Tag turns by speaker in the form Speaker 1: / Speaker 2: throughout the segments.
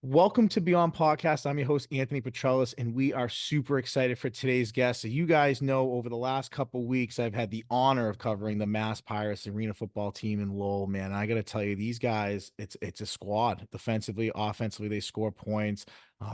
Speaker 1: Welcome to Beyond Podcast. I'm your host, Anthony Petrellis, and we are super excited for today's guest. So you guys know over the last couple weeks, I've had the honor of covering the Mass Pirates Arena football team in Lowell, man. And I got to tell you, these guys, it's a squad. Defensively, offensively, they score points,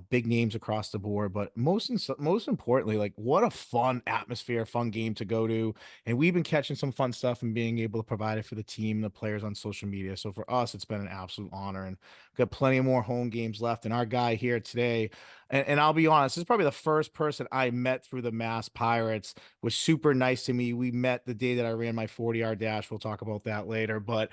Speaker 1: big names across the board. But most importantly, like what a fun atmosphere, fun game to go to. And we've been catching some fun stuff and being able to provide it for the team, the players on social media. So for us, it's been an absolute honor. And got plenty more home games left. And our guy here today, and I'll be honest, this is probably the first person I met through the Mass Pirates, was super nice to me. We met the day that I ran my 40-yard dash. We'll talk about that later. But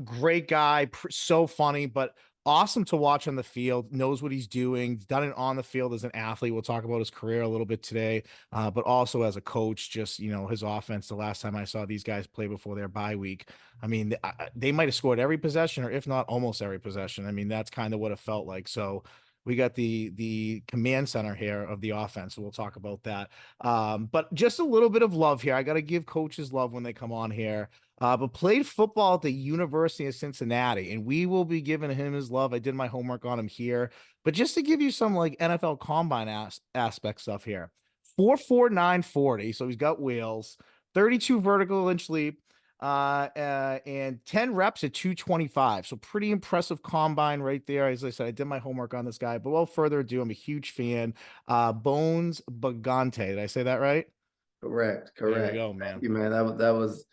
Speaker 1: great guy, so funny, but awesome to watch on the field, knows what he's doing, done it on the field as an athlete. We'll talk about his career a little bit today, but also as a coach, just, his offense. The last time I saw these guys play before their bye week, I mean, they might have scored every possession, or if not almost every possession. I mean, that's kind of what it felt like. So we got the command center here of the offense. So we'll talk about that. But just a little bit of love here. I got to give coaches love when they come on here. But played football at the University of Cincinnati, and we will be giving him his love. I did my homework on him here, but just to give you some like NFL combine aspect stuff here. 4.49 40, so he's got wheels, 32 vertical inch leap, and 10 reps at 225. So pretty impressive combine right there. As I said, I did my homework on this guy, but without further ado, I'm a huge fan. Bones Bagaunte. Did I say that right?
Speaker 2: Correct,
Speaker 1: There you
Speaker 2: correct.
Speaker 1: go,
Speaker 2: Thank
Speaker 1: man.
Speaker 2: you, man. That was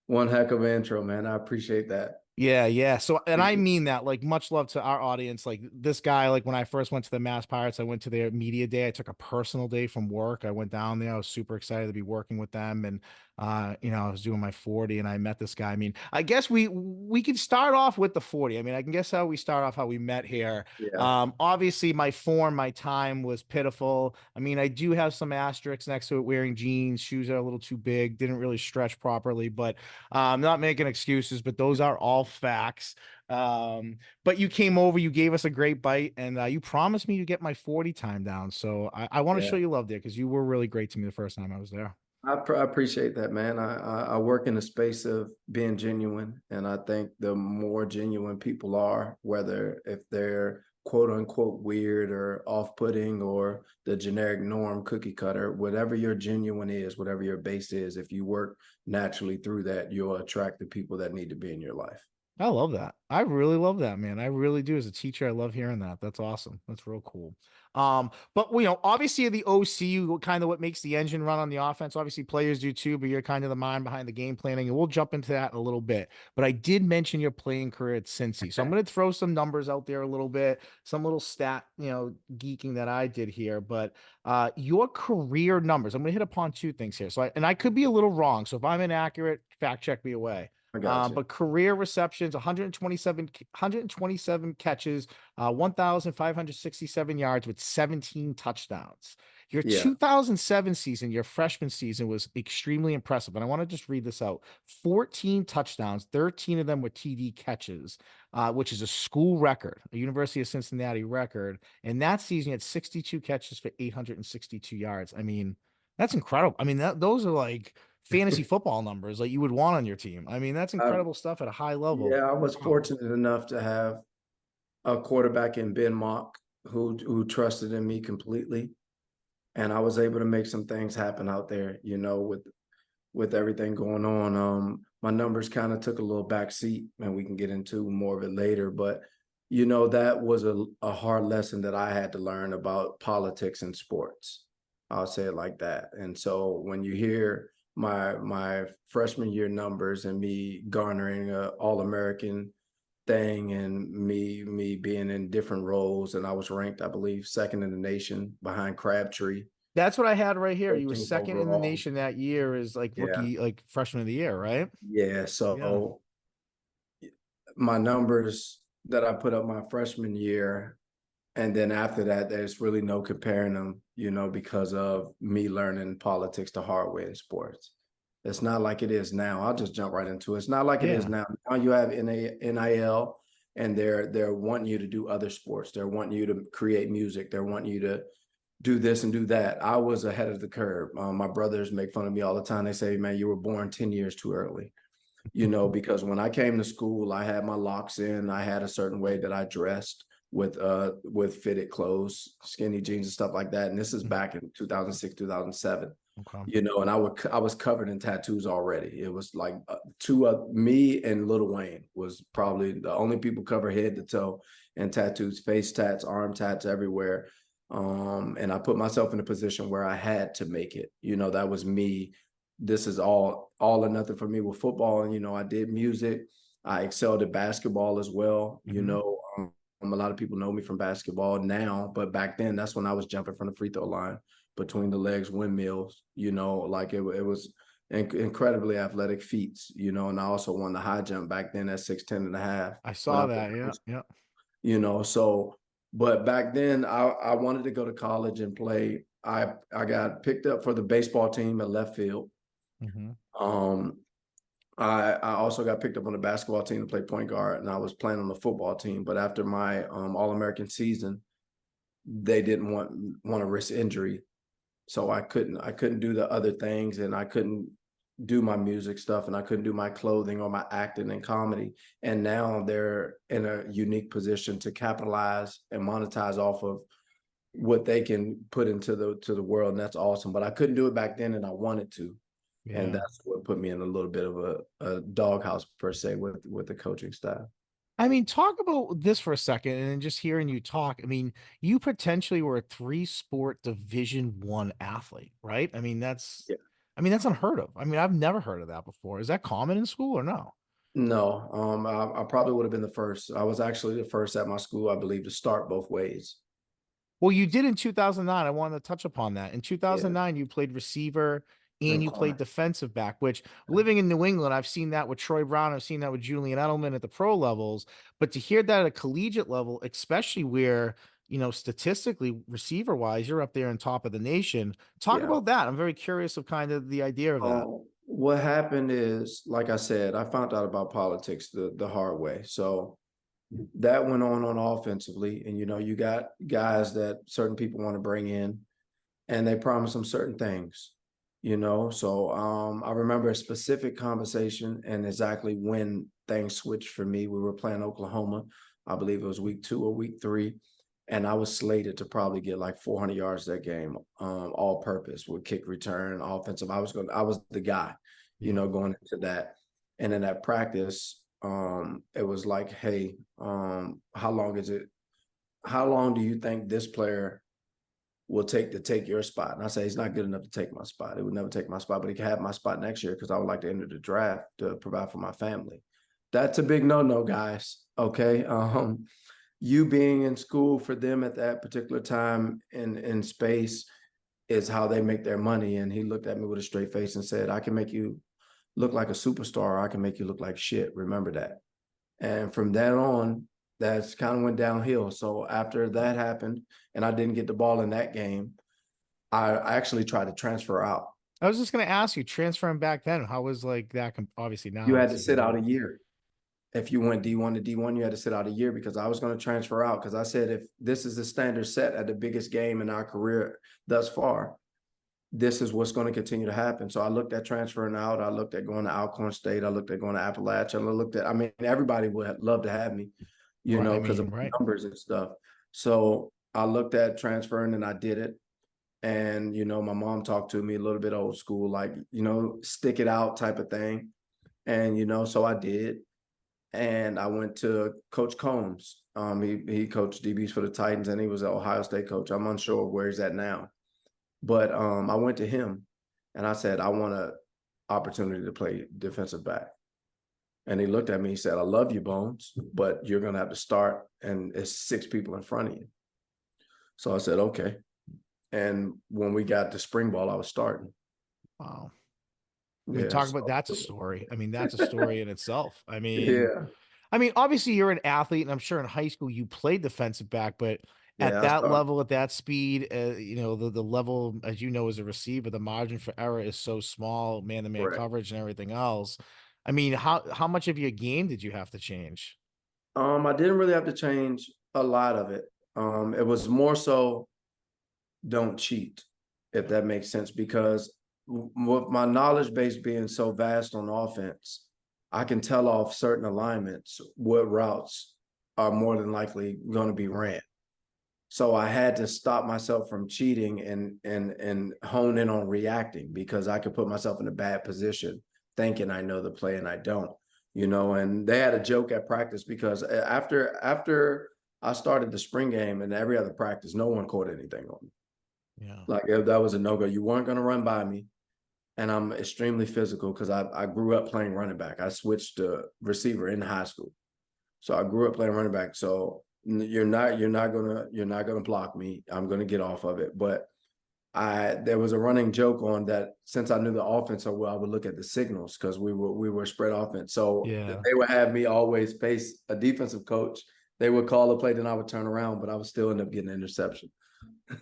Speaker 2: one heck of an intro, man. I appreciate that.
Speaker 1: Yeah, yeah. So, and I
Speaker 2: Appreciate
Speaker 1: mean that, like, much love to our audience. Like, this guy, like, when I first went to the Mass Pirates, I went to their media day. I took a personal day from work. I went down there. I was super excited to be working with them. And, I was doing my 40 and I met this guy. I mean, I guess we could start off with the 40. I mean, I can guess how we start off how we met here.
Speaker 2: Yeah,
Speaker 1: Obviously, my form, my time was pitiful. I mean, I do have some asterisks next to it, wearing jeans, shoes are a little too big, didn't really stretch properly, but I'm not making excuses, but those are all facts. But you came over, you gave us a great bite, and you promised me to get my 40 time down. So I want to show
Speaker 2: yeah.
Speaker 1: you love there because you were really great to me the first time I was there.
Speaker 2: I appreciate that, man. I work in the space of being genuine, and I think the more genuine people are, whether if they're quote unquote weird or off-putting or the generic norm cookie cutter, whatever your genuine is, whatever your base is, if you work naturally through that, you'll attract the people that need to be in your life.
Speaker 1: I love that. I really love that, man. I really do. As a teacher, I love hearing that. That's awesome. That's real cool. But obviously the OC, kind of what makes the engine run on the offense. Obviously, players do too, but you're kind of the mind behind the game planning, and we'll jump into that in a little bit. But I did mention your playing career at Cincy, so I'm going to throw some numbers out there a little bit, some little stat, geeking that I did here. But your career numbers, I'm going to hit upon two things here. And I could be a little wrong. So if I'm inaccurate, fact check me away.
Speaker 2: I got you.
Speaker 1: But career receptions, 127 catches, 1,567 yards with 17 touchdowns. Your
Speaker 2: Yeah.
Speaker 1: 2007 season, your freshman season, was extremely impressive. And I want to just read this out: 14 touchdowns, 13 of them were TD catches, which is a school record, a University of Cincinnati record. And that season, you had 62 catches for 862 yards. I mean, that's incredible. I mean, those are like fantasy football numbers like you would want on your team. I mean, that's
Speaker 2: I,
Speaker 1: incredible stuff at a high level.
Speaker 2: yeah, I was
Speaker 1: Wow.
Speaker 2: fortunate enough to have a quarterback in Ben Mock who trusted in me completely, and I was able to make some things happen out there. With everything going on, my numbers kind of took a little back seat, and we can get into more of it later. But that was a hard lesson that I had to learn about politics and sports. I'll say it like that. And so when you hear my freshman year numbers and me garnering a All-American thing and me being in different roles, and I was ranked, I believe, second in the nation behind Crabtree,
Speaker 1: That's what I had right here. You were
Speaker 2: 13th
Speaker 1: second in the
Speaker 2: overall.
Speaker 1: nation that year as like
Speaker 2: Yeah,
Speaker 1: rookie, like freshman of the year, right?
Speaker 2: yeah.
Speaker 1: Yeah.
Speaker 2: So my numbers that I put up my freshman year, and then after that, there's really no comparing them, because of me learning politics the hard way in sports. It's not like it is now. I'll just jump right into it. It's not like it is
Speaker 1: Yeah.
Speaker 2: now. Now you have NIL, and they're wanting you to do other sports. They're wanting you to create music. They're wanting you to do this and do that. I was ahead of the curve. My brothers make fun of me all the time. They say, "Man, you were born 10 years too early." Because when I came to school, I had my locks in. I had a certain way that I dressed. with fitted clothes, skinny jeans and stuff like that. And this is
Speaker 1: Mhm.
Speaker 2: back in 2006, 2007.
Speaker 1: Okay.
Speaker 2: And I was covered in tattoos already. It was like me and Lil Wayne was probably the only people covered head to toe in tattoos, face tats, arm tats everywhere. And I put myself in a position where I had to make it. That was me. This is all or nothing for me with football. And I did music. I excelled at basketball as well.
Speaker 1: Mhm.
Speaker 2: A lot of people know me from basketball now, but back then, that's when I was jumping from the free throw line, between the legs, windmills. Like it was incredibly athletic feats. And I also won the high jump back then at 6'10" and a half
Speaker 1: I
Speaker 2: when I
Speaker 1: saw
Speaker 2: was
Speaker 1: that. Yeah. Yeah.
Speaker 2: so. But back then, I wanted to go to college and play. I got picked up for the baseball team at left field.
Speaker 1: Mhm.
Speaker 2: Um, I also got picked up on the basketball team to play point guard, and I was playing on the football team. But after my All-American season, they didn't want to risk injury, so I couldn't do the other things, and I couldn't do my music stuff, and I couldn't do my clothing or my acting and comedy. And now they're in a unique position to capitalize and monetize off of what they can put into the world, and that's awesome. But I couldn't do it back then, and I wanted to, and
Speaker 1: Yeah.
Speaker 2: that's what put me in a little bit of a doghouse per se with the coaching style.
Speaker 1: I mean, talk about this for a second, and then just hearing you talk. I mean, you potentially were a three-sport Division I athlete, right?
Speaker 2: Yeah.
Speaker 1: I mean, that's unheard of. I mean, I've never heard of that before. Is that common in school or no?
Speaker 2: No, I probably would have been the first. I was actually the first at my school, I believe, to start both ways.
Speaker 1: Well, you did in 2009. I wanted to touch upon that. In
Speaker 2: Yeah,
Speaker 1: 2009, you played receiver and
Speaker 2: and
Speaker 1: you played
Speaker 2: corner.
Speaker 1: defensive back, which living in New England, I've seen that with Troy Brown. I've seen that with Julian Edelman at the pro levels. But to hear that at a collegiate level, especially where, statistically, receiver wise, you're up there on top of the nation. Talk
Speaker 2: Yeah.
Speaker 1: about that. I'm very curious of kind of the idea of that.
Speaker 2: What happened is, like I said, I found out about politics the hard way. So that went on offensively, and you got guys that certain people want to bring in, and they promise them certain things. So I remember a specific conversation and exactly when things switched for me. We were playing Oklahoma. I believe it was week 2 or week 3. And I was slated to probably get like 400 yards that game, all purpose with kick return, offensive. I was the guy,
Speaker 1: Yeah.
Speaker 2: going into that. And in that practice, it was like, hey, how long is it? How long do you think this player will take to take your spot? And I say he's not good enough to take my spot. He would never take my spot, but he can have my spot next year because I would like to enter the draft to provide for my family. That's a big no-no, guys. Okay. You being in school for them at that particular time in space is how they make their money. And he looked at me with a straight face and said, I can make you look like a superstar, or I can make you look like shit. Remember that. And from then on, that's kind of went downhill. So after that happened, and I didn't get the ball in that game, I actually tried to transfer out.
Speaker 1: I was just going to ask you, transferring back then, how was like that? Obviously,
Speaker 2: You
Speaker 1: now
Speaker 2: had to
Speaker 1: it's even
Speaker 2: sit out
Speaker 1: better.
Speaker 2: a year. If you went D1 to D1, you had to sit out a year because I was going to transfer out. Because I said, if this is the standard set at the biggest game in our career thus far, this is what's going to continue to happen. So I looked at transferring out. I looked at going to Alcorn State. I looked at going to Appalachia. I mean, everybody would have loved to have me,
Speaker 1: Right. I
Speaker 2: because of
Speaker 1: mean, right.
Speaker 2: numbers and stuff. So I looked at transferring and I did it. And, my mom talked to me a little bit old school, like, stick it out type of thing. And, so I did. And I went to Coach Combs. He coached DBs for the Titans, and he was an Ohio State coach. I'm unsure of where he's at now. But I went to him and I said, I want an opportunity to play defensive back. And he looked at me, he said, I love you, Bones, but you're going to have to start, and it's 6 people in front of you. So I said, okay. And when we got to spring ball, I was starting.
Speaker 1: Wow. I mean,
Speaker 2: Yeah.
Speaker 1: talk
Speaker 2: So,
Speaker 1: about that's a story. I mean, that's a story in itself.
Speaker 2: yeah.
Speaker 1: I mean, obviously you're an athlete, and I'm sure in high school you played defensive back, but at
Speaker 2: Yeah. I
Speaker 1: that
Speaker 2: started.
Speaker 1: level, at that speed, the level, as you know, as a receiver, the margin for error is so small, man-to-man
Speaker 2: Correct.
Speaker 1: coverage and everything else. I mean, how much of your game did you have to change?
Speaker 2: I didn't really have to change a lot of it. It was more so don't cheat, if
Speaker 1: Yeah.
Speaker 2: that makes sense, because with my knowledge base being so vast on offense, I can tell off certain alignments, what routes are more than likely going to be ran. So I had to stop myself from cheating and hone in on reacting because I could put myself in a bad position thinking I know the play and I don't, and they had a joke at practice because after I started the spring game and every other practice, no one caught anything on me.
Speaker 1: Yeah.
Speaker 2: Like if that was a no-go. You weren't going to run by me. And I'm extremely physical because I grew up playing running back. I switched to receiver in high school. So I grew up playing running back. So you're not gonna block me. I'm gonna get off of it. But there was a running joke on that since I knew the offense so well, I would look at the signals because we were spread offense. So
Speaker 1: Yeah.
Speaker 2: they would have me always face a defensive coach. They would call a play, then I would turn around, but I would still end up getting an interception.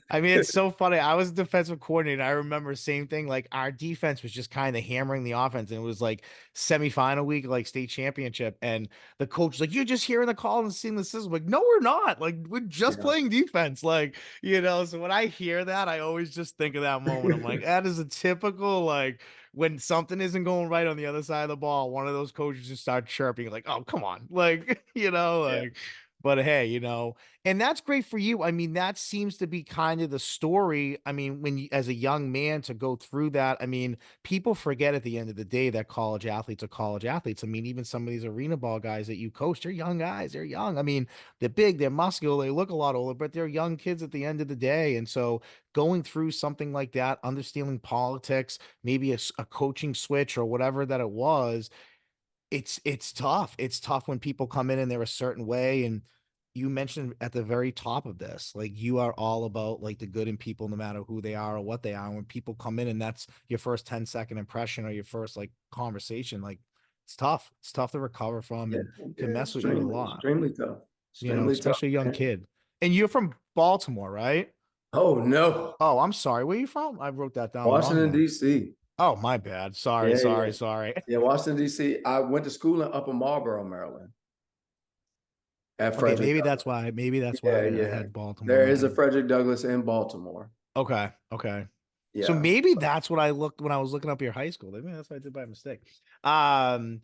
Speaker 1: I mean, it's so funny. I was a defensive coordinator. I remember same thing. Like our defense was just kind of hammering the offense, and it was like semifinal week, like state championship. And the coach was like, "You're just hearing the call and seeing the system." Like, no, we're not. Like, we're just
Speaker 2: Yeah.
Speaker 1: playing defense. Like. So when I hear that, I always just think of that moment. I'm like, that is a typical like when something isn't going right on the other side of the ball, one of those coaches just start chirping, like, "Oh, come on!" Like,
Speaker 2: Yeah.
Speaker 1: like. But hey. And that's great for you. I mean, that seems to be kind of the story. I mean, when you, as a young man to go through that, I mean, people forget at the end of the day that college athletes are college athletes. I mean, even some of these arena ball guys that you coach, they're young guys. They're young. I mean, they're big, they're muscular, they look a lot older, but they're young kids at the end of the day. And so going through something like that, understanding politics, maybe a coaching switch or whatever that it was, it's tough. It's tough when people come in and they're a certain way. And you mentioned at the very top of this, like you are all about like the good in people, no matter who they are or what they are. And when people come in and that's your first 10-second impression or your first like conversation, like it's tough. It's tough to recover from
Speaker 2: Yeah.
Speaker 1: and can
Speaker 2: Yeah.
Speaker 1: mess with you a
Speaker 2: Extremely,
Speaker 1: lot,
Speaker 2: extremely tough. Extremely tough,
Speaker 1: especially a young
Speaker 2: man.
Speaker 1: kid. And you're from Baltimore, right?
Speaker 2: Oh no.
Speaker 1: Oh, I'm sorry. Where are you from? I wrote that down wrong
Speaker 2: Washington,
Speaker 1: then.
Speaker 2: D.C.
Speaker 1: Oh, my bad. Sorry,
Speaker 2: Yeah,
Speaker 1: sorry,
Speaker 2: yeah.
Speaker 1: sorry.
Speaker 2: Yeah, Washington, D.C. I went to school in Upper Marlboro, Maryland, at
Speaker 1: Okay,
Speaker 2: Frederick
Speaker 1: maybe that's
Speaker 2: Douglass.
Speaker 1: why. Maybe that's
Speaker 2: Yeah,
Speaker 1: why I
Speaker 2: yeah.
Speaker 1: had Baltimore in
Speaker 2: There
Speaker 1: my
Speaker 2: is a
Speaker 1: head.
Speaker 2: Frederick Douglass in Baltimore.
Speaker 1: Okay, okay. So
Speaker 2: Yeah.
Speaker 1: maybe that's what I looked when I was looking up your high school. Maybe that's what I did by mistake. Um,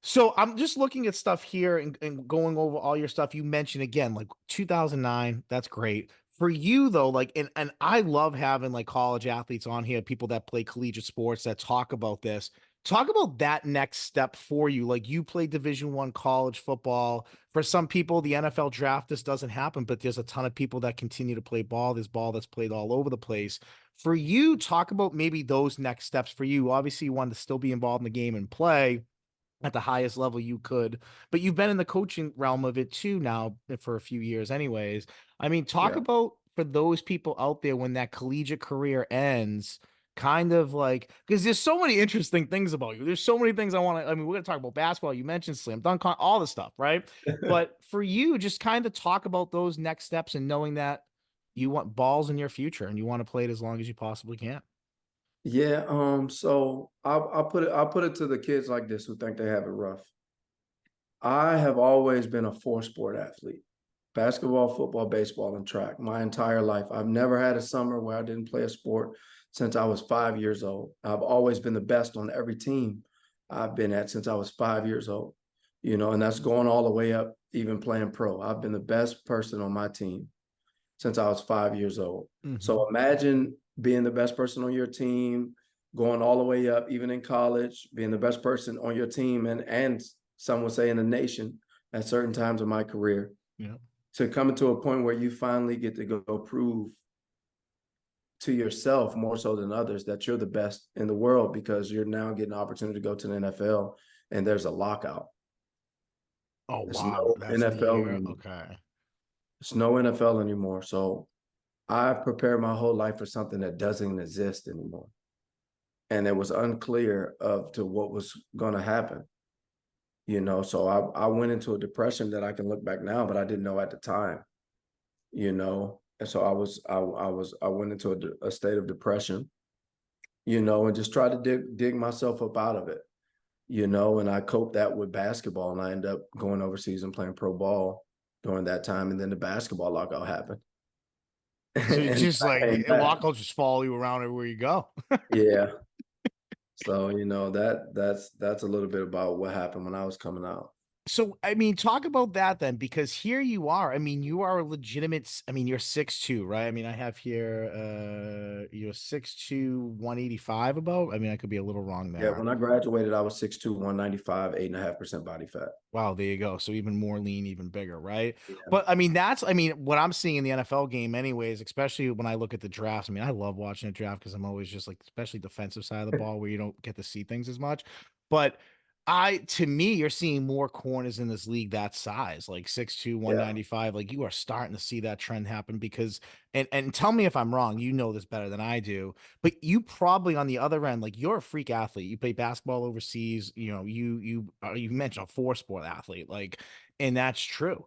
Speaker 1: so I'm just looking at stuff here and going over all your stuff. You mentioned again, like 2009. That's great. For you though, like, and I love having like college athletes on here, people that play collegiate sports that talk about this. Talk about that next step for you. Like you play Division I college football. For some people, the NFL draft, this doesn't happen, but there's a ton of people that continue to play ball. There's ball that's played all over the place. For you, talk about maybe those next steps for you. Obviously, you want to still be involved in the game and play at the highest level you could, but you've been in the coaching realm of it too now for a few years anyways. I mean, talk
Speaker 2: Yeah.
Speaker 1: about for those people out there when that collegiate career ends, kind of like because there's so many interesting things about you. There's so many things I mean, we're gonna talk about basketball. You mentioned slam dunk, all the stuff, right? But for you, just kind of talk about those next steps and knowing that you want balls in your future and you want to play it as long as you possibly can.
Speaker 2: Yeah. So I'll put it to the kids like this who think they have it rough. I have always been a four-sport athlete: basketball, football, baseball, and track my entire life. I've never had a summer where I didn't play a sport since I was 5 years old. I've always been the best on every team I've been at since I was 5 years old, and that's going all the way up, even playing pro. I've been the best person on my team since I was 5 years old.
Speaker 1: Hmm.
Speaker 2: So imagine being the best person on your team, going all the way up, even in college, being the best person on your team and some would say in the nation at certain times of my career,
Speaker 1: Yeah.
Speaker 2: to coming to a point where you finally get to go prove to yourself more so than others that you're the best in the world because you're now getting an opportunity to go to the NFL and there's a lockout.
Speaker 1: Oh
Speaker 2: There's
Speaker 1: wow,
Speaker 2: no
Speaker 1: that's the
Speaker 2: NFL
Speaker 1: year.
Speaker 2: anymore.
Speaker 1: Okay.
Speaker 2: There's no NFL anymore. So I've prepared my whole life for something that doesn't exist anymore. And it was unclear of to what was going to happen, So I went into a depression that I can look back now, but I didn't know at the time. And so I went into a state of depression, and just tried to dig myself up out of it. And I coped that with basketball, and I ended up going overseas and playing pro ball during that time, and then the basketball lockout happened,
Speaker 1: So it's
Speaker 2: and
Speaker 1: just
Speaker 2: I
Speaker 1: like
Speaker 2: came back.
Speaker 1: Lock will just follow you around everywhere you go.
Speaker 2: Yeah. So that's a little bit about what happened when I was coming out.
Speaker 1: So, I mean, talk about that then, because here you are. I mean, you are a legitimate. I mean, you're 6'2", right? I mean, I have here, you're 6'2", 185 about. I mean, I could be a little wrong
Speaker 2: Yeah,
Speaker 1: there.
Speaker 2: when I graduated, I was 6'2", 195, 8.5% body fat.
Speaker 1: Wow, there you go. So even more lean, even bigger, right?
Speaker 2: Yeah.
Speaker 1: But I mean, I mean, what I'm seeing in the NFL game, anyways, especially when I look at the drafts. I mean, I love watching a draft because I'm always just like, especially defensive side of the ball where you don't get to see things as much. But to me, you're seeing more corners in this league that size, like 6'2",
Speaker 2: Yeah.
Speaker 1: 195. Like you are starting to see that trend happen because, and tell me if I'm wrong, you know this better than I do, but you probably on the other end, like you're a freak athlete. You play basketball overseas. You know, you mentioned a four sport athlete, like, and that's true.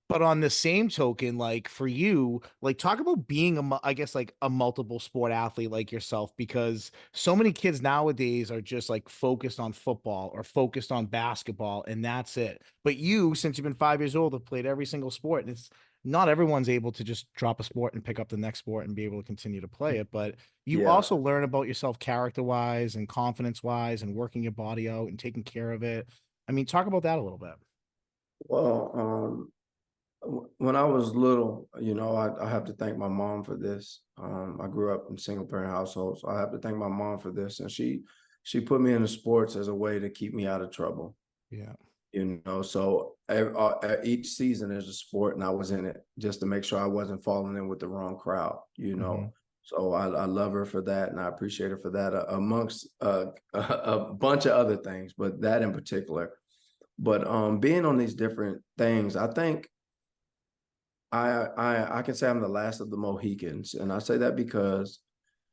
Speaker 1: But on the same token, like for you, like talk about being I guess like a multiple sport athlete like yourself, because so many kids nowadays are just like focused on football or focused on basketball, and that's it. But you, since you've been 5 years old, have played every single sport, and it's not everyone's able to just drop a sport and pick up the next sport and be able to continue to play it. But you
Speaker 2: Yeah.
Speaker 1: also learn about yourself character wise and confidence wise and working your body out and taking care of it. I mean, talk about that a little bit.
Speaker 2: Well, when I was little, I have to thank my mom for this. I grew up in single parent household, so I have to thank my mom for this. And she put me into sports as a way to keep me out of trouble.
Speaker 1: Yeah.
Speaker 2: So each season is a sport, and I was in it just to make sure I wasn't falling in with the wrong crowd.
Speaker 1: Hmm.
Speaker 2: So I love her for that, and I appreciate her for that, amongst a bunch of other things, but that in particular. But being on these different things, I think I can say I'm the last of the Mohicans, and I say that because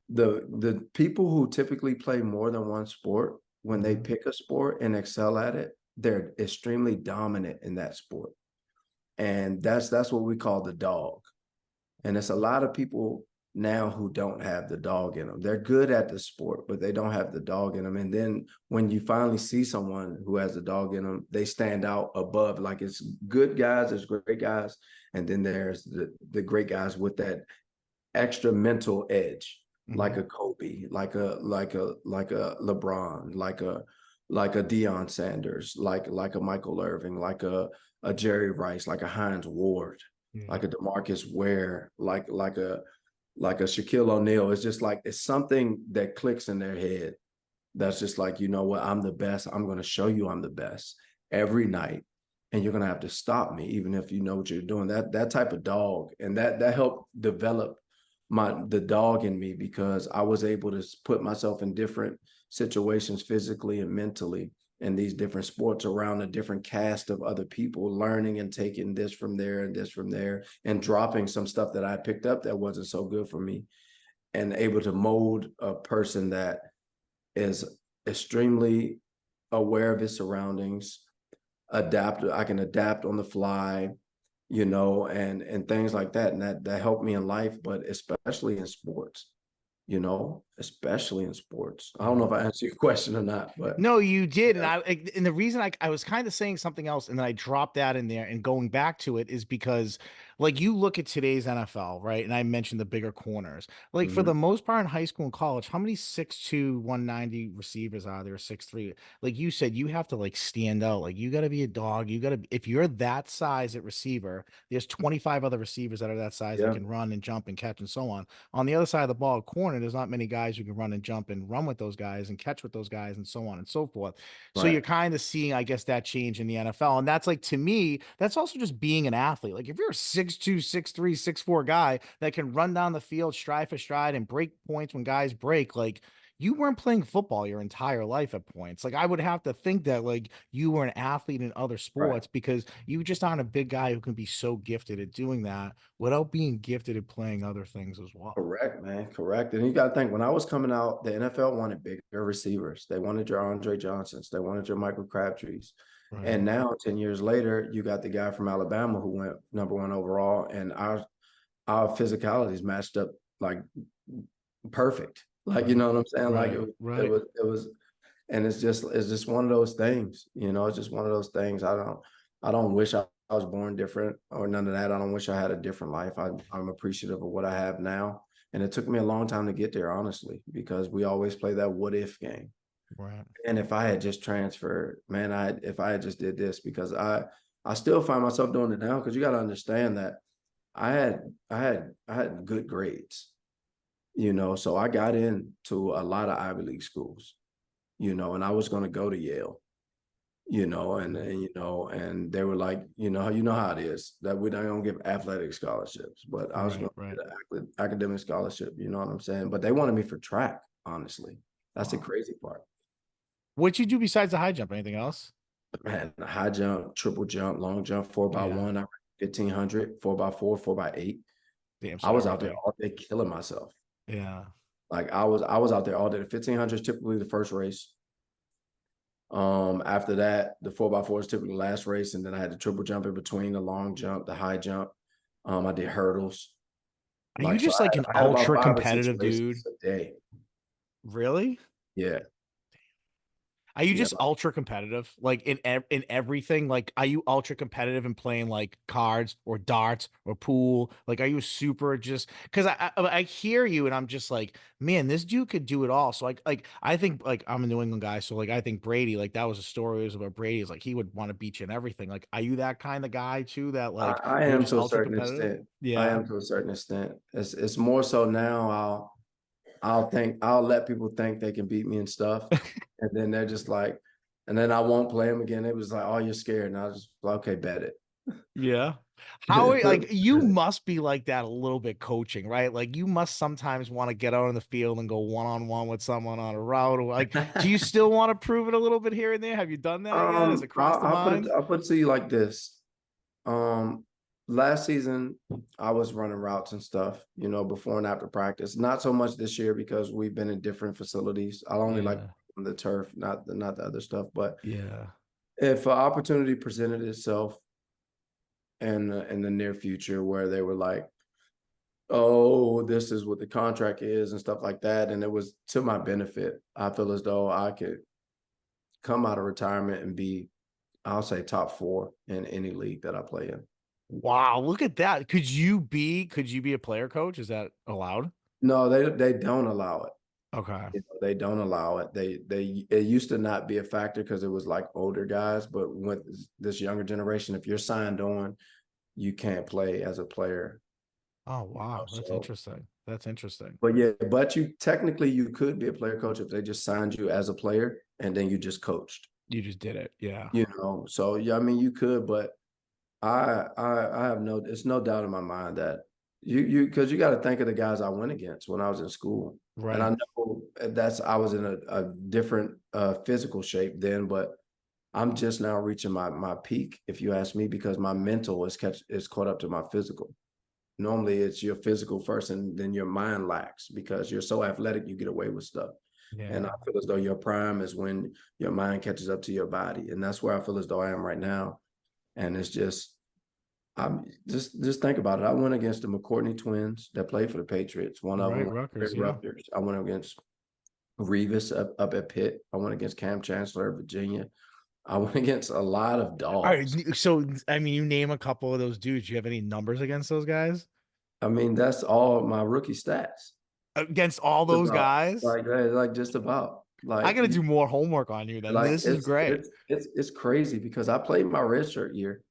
Speaker 2: the people who typically play more than one sport, when they
Speaker 1: Hmm.
Speaker 2: pick a sport and excel at it, they're extremely dominant in that sport, and that's what we call the dog. And it's a lot of people now who don't have the dog in them. They're good at the sport, but they don't have the dog in them. And then when you finally see someone who has a dog in them, they stand out above. Like it's good guys, there's great guys, and then there's the great guys with that extra mental edge, like
Speaker 1: Hmm.
Speaker 2: a Kobe, like a LeBron, like a Deion Sanders, like a Michael Irving, like a Jerry Rice, like a Hines Ward,
Speaker 1: Yeah.
Speaker 2: like a DeMarcus Ware, like a Shaquille O'Neal. It's just like it's something that clicks in their head. That's just like, you know what, I'm the best. I'm going to show you I'm the best every night. And you're going to have to stop me, even if you know what you're doing. That type of dog. And that helped develop the dog in me, because I was able to put myself in different situations physically and mentally in these different sports around a different cast of other people, learning and taking this from there and this from there, and dropping some stuff that I picked up that wasn't so good for me, and able to mold a person that is extremely aware of his surroundings, adapt. I can adapt on the fly, and things like that. And that helped me in life, but especially in sports, especially in sports. I don't know
Speaker 1: Yeah.
Speaker 2: if I answered your question or not, but
Speaker 1: No, you did, and
Speaker 2: yeah.
Speaker 1: and the reason I was kind of saying something else, and then I dropped that in there, and going back to it is because, like, you look at today's NFL, right? And I mentioned the bigger corners. Like for
Speaker 2: Mm-hmm.
Speaker 1: the most part in high school and college, how many 6'2", 190 receivers are there? 6'3". Like you said, you have to like stand out. Like you got to be a dog. You got to if you're that size at receiver, there's 25 other receivers that are that size that
Speaker 2: Yeah.
Speaker 1: can run and jump and catch and so on. On the other side of the ball, corner, there's not many guys who can run and jump and run with those guys and catch with those guys and so on and so forth. So you're
Speaker 2: Right.
Speaker 1: kind of seeing, I guess, that change in the NFL. And that's like, to me, that's also just being an athlete. Like if you're a 6'2", 6'3", 6'4" guy that can run down the field stride for stride and break points when guys break, like you weren't playing football your entire life at points. Like I would have to think that like you were an athlete in other
Speaker 2: Right.
Speaker 1: sports because you just aren't a big guy who can be so gifted at doing that without being gifted at playing other things as well.
Speaker 2: Correct, man. Correct. And you got to think, when I was coming out, the NFL wanted bigger receivers. They wanted your Andre Johnsons. They wanted your Michael Crabtrees. And
Speaker 1: Right.
Speaker 2: now, 10 years later, you got the guy from Alabama who went number one overall, and our physicalities matched up like perfect. Like, you
Speaker 1: Right.
Speaker 2: know what I'm saying? Like
Speaker 1: Right.
Speaker 2: it
Speaker 1: Right.
Speaker 2: was, it was, and it's just one of those things, it's just one of those things. I don't wish I was born different or none of that. I don't wish I had a different life. I'm appreciative of what I have now. And it took me a long time to get there, honestly, because we always play that what if game.
Speaker 1: Right.
Speaker 2: And if I had just transferred, man, if I had just did this, because I still find myself doing it now, because you got to understand that I had good grades, so I got into a lot of Ivy League schools, and I was going to go to Yale, and they were like, how it is that we don't give athletic scholarships, but I was
Speaker 1: Right.
Speaker 2: going to
Speaker 1: Right.
Speaker 2: get an academic scholarship, you know what I'm saying? But they wanted me for track, honestly. That's the
Speaker 1: Wow.
Speaker 2: crazy part.
Speaker 1: What'd you do besides the high jump? Anything else?
Speaker 2: Man, high jump, triple jump, long jump, 4x1,
Speaker 1: Yeah.
Speaker 2: I ran 1500, 4x4, 4x8.
Speaker 1: Damn.
Speaker 2: I
Speaker 1: So
Speaker 2: was out there
Speaker 1: everything.
Speaker 2: all day killing myself.
Speaker 1: Yeah.
Speaker 2: Like I was out there all day. The 1500 is typically the first race. After that, the 4x4 is typically the last race, and then I had the triple jump in between, the long jump, the high jump. I did hurdles.
Speaker 1: Are you
Speaker 2: Like so,
Speaker 1: just like an
Speaker 2: I had about
Speaker 1: ultra
Speaker 2: 5 or 6
Speaker 1: competitive dude?
Speaker 2: races a day.
Speaker 1: Really?
Speaker 2: Yeah,
Speaker 1: Are you
Speaker 2: yeah.
Speaker 1: just ultra competitive, like in everything? Like, are you ultra competitive in playing like cards or darts or pool? Like, are you super just? Because I hear you and I'm just like, man, this dude could do it all. So like I think like I'm a New England guy, so like I think Brady, like that was a story, it was about Brady. Is like he would want to beat you in everything. Like, are you that kind of guy too? That like
Speaker 2: I
Speaker 1: you're
Speaker 2: am
Speaker 1: just
Speaker 2: to a
Speaker 1: ultra
Speaker 2: certain
Speaker 1: competitive?
Speaker 2: extent. I
Speaker 1: Yeah.
Speaker 2: am to a certain extent. It's more so now. I'll let people think they can beat me and stuff, and then they're just like, and then I won't play them again. It was like, oh, you're scared, and I was just like, okay, bet
Speaker 1: Yeah. How like
Speaker 2: it.
Speaker 1: you must be like that a little bit coaching, right? Like you must sometimes want to get out in the field and go one on one with someone on a route. Or like, do you still want to prove it a little bit here and there? Have you done that yet? Has it crossed the mind?
Speaker 2: I'll put it to you like this. Um, Last season I was running routes and stuff, before and after practice. Not so much this year because we've been in different facilities. I only like
Speaker 1: Yeah.
Speaker 2: the turf, not the other stuff. But
Speaker 1: Yeah.
Speaker 2: if an opportunity presented itself in the near future where they were like, oh, this is what the contract is and stuff like that, and it was to my benefit, I feel as though I could come out of retirement and be, I'll say, top four in any league that I play in.
Speaker 1: Wow, look at that. Could you be a player coach? Is that allowed?
Speaker 2: No, they don't allow it.
Speaker 1: Okay.
Speaker 2: They don't allow it. It used to not be a factor because it was like older guys, but with this younger generation, if you're signed on, you can't play as a player.
Speaker 1: Oh, wow. That's
Speaker 2: So,
Speaker 1: interesting. That's interesting.
Speaker 2: but yeah, but you could be a player coach if they just signed you as a player and then you just coached.
Speaker 1: You just did it. Yeah.
Speaker 2: So yeah, I mean you could, but I have it's no doubt in my mind that because you got to think of the guys I went against when I was in school, and I
Speaker 1: Right.
Speaker 2: know I was in a different physical shape then, but I'm just now reaching my peak, if you ask me, because my mental is caught up to my physical. Normally, it's your physical first, and then your mind lacks because you're so athletic, you get away with stuff. And I
Speaker 1: Yeah.
Speaker 2: feel as though your prime is when your mind catches up to your body, and that's where I feel as though I am right now. And it's just I'm just think about it. I went against the McCourtney twins that played for the Patriots. One of them
Speaker 1: Right.
Speaker 2: went
Speaker 1: Rutgers.
Speaker 2: to
Speaker 1: Yeah.
Speaker 2: Rutgers. I went against Revis up at Pitt. I went against Cam Chancellor of Virginia. I went against a lot of
Speaker 1: All right.
Speaker 2: dogs.
Speaker 1: So, I mean, you name a couple of those dudes. Do you have any numbers against those guys?
Speaker 2: I mean, that's all my rookie stats.
Speaker 1: Against all
Speaker 2: Just
Speaker 1: those
Speaker 2: about
Speaker 1: guys?
Speaker 2: like just about
Speaker 1: I
Speaker 2: like
Speaker 1: got to do more homework on you then.
Speaker 2: like
Speaker 1: This is great.
Speaker 2: it's crazy because I played my redshirt year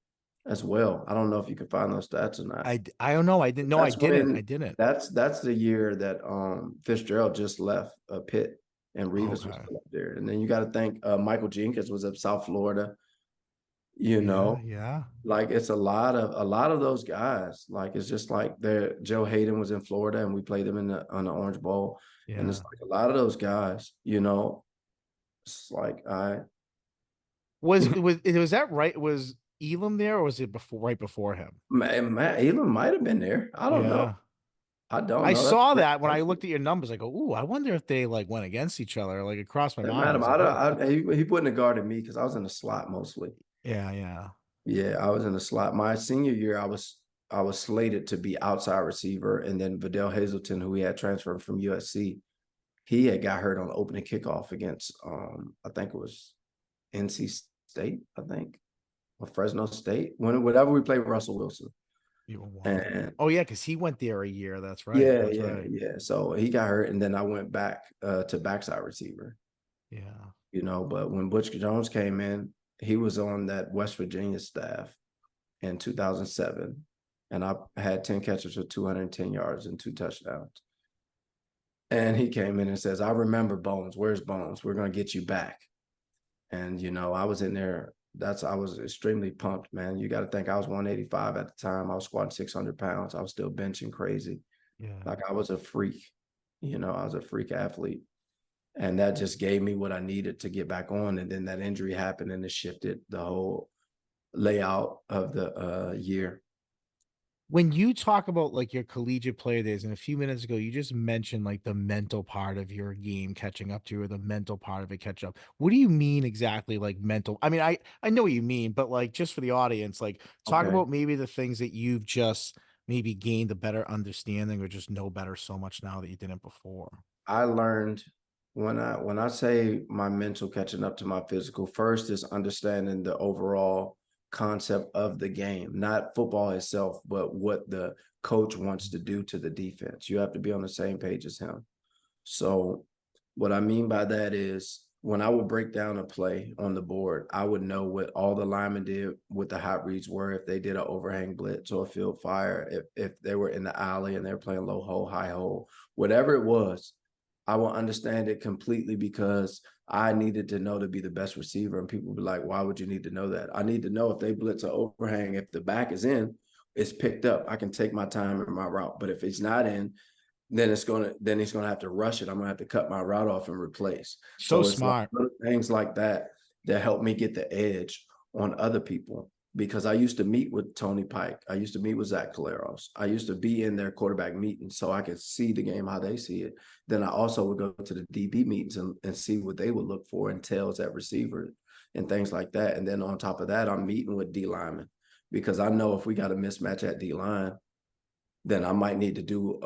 Speaker 2: as well. I don't know if you can find those stats or not.
Speaker 1: I don't know. I didn't. No, I
Speaker 2: That's
Speaker 1: didn't. I
Speaker 2: when
Speaker 1: didn't.
Speaker 2: that's the year that Fitzgerald just left Pitt and Revis was
Speaker 1: Okay.
Speaker 2: still up there. And then you got to think Michael Jenkins was up South Florida, you
Speaker 1: Yeah.
Speaker 2: know.
Speaker 1: Yeah.
Speaker 2: Like it's a lot of those guys. Like it's just like there Joe Hayden was in Florida and we played them on the Orange Bowl. And it's
Speaker 1: Yeah.
Speaker 2: like a lot of those guys, it's like I
Speaker 1: Was that right? Was Elam there or was it before right before him?
Speaker 2: Matt Elam might have been there. I don't know.
Speaker 1: Yeah.
Speaker 2: I don't
Speaker 1: I
Speaker 2: know. That's a
Speaker 1: saw
Speaker 2: great
Speaker 1: that when I
Speaker 2: question.
Speaker 1: looked at your numbers. I go, ooh, I wonder if they like went against each other. Like it crossed my mind. I
Speaker 2: Madam,
Speaker 1: was like, oh,
Speaker 2: he wouldn't have guarded me because I was in the slot mostly.
Speaker 1: yeah, yeah,
Speaker 2: Yeah, I was in the slot. My senior year, I was slated to be outside receiver, and then Vidal Hazelton, who we had transferred from USC, he had got hurt on the opening kickoff against I think it was NC State, I think, or Fresno State. Whenever we played Russell Wilson.
Speaker 1: you were one of them.
Speaker 2: And
Speaker 1: Oh yeah, because he went there a year. That's right.
Speaker 2: yeah,
Speaker 1: That's
Speaker 2: yeah,
Speaker 1: right.
Speaker 2: yeah. So he got hurt, and then I went back to backside receiver.
Speaker 1: Yeah.
Speaker 2: But when Butch Jones came in, he was on that West Virginia staff in 2007, and I had 10 catches for 210 yards and 2 touchdowns. And he came in and says, I remember Bones. Where's Bones? We're going to get you back. And, I was in there. I was extremely pumped, man. You got to think I was 185 at the time. I was squatting 600 pounds. I was still benching crazy.
Speaker 1: Yeah.
Speaker 2: Like I was a freak, I was a freak athlete. And that just gave me what I needed to get back on. And then that injury happened and it shifted the whole layout of the year.
Speaker 1: When you talk about like your collegiate player days, and a few minutes ago, you just mentioned like the mental part of your game catching up to you, or the mental part of it catching up. What do you mean exactly, like mental? I mean, I know what you mean, but like just for the audience, like talk
Speaker 2: Okay.
Speaker 1: about maybe the things that you've just maybe gained a better understanding or just know better so much now that you didn't before.
Speaker 2: I learned when I say my mental catching up to my physical, first is understanding the overall concept of the game, not football itself, but what the coach wants to do to the defense. You have to be on the same page as him. So what I mean by that is when I would break down a play on the board, I would know what all the linemen did, what the hot reads were, if they did an overhang blitz or a field fire, if they were in the alley and they're playing low hole, high hole, whatever it was, I will understand it completely because I needed to know to be the best receiver. And people be like, why would you need to know that? I need to know if they blitz or overhang, if the back is in, it's picked up. I can take my time in my route. But if it's not in, then he's gonna have to rush it. I'm gonna have to cut my route off and replace.
Speaker 1: So
Speaker 2: So it's like
Speaker 1: smart.
Speaker 2: little things like that that help me get the edge on other people. Because I used to meet with Tony Pike. I used to meet with Zach Caleros. I used to be in their quarterback meetings so I could see the game how they see it. Then I also would go to the DB meetings and see what they would look for and tells at receiver and things like that. And then on top of that, I'm meeting with D linemen because I know if we got a mismatch at D line, then I might need to do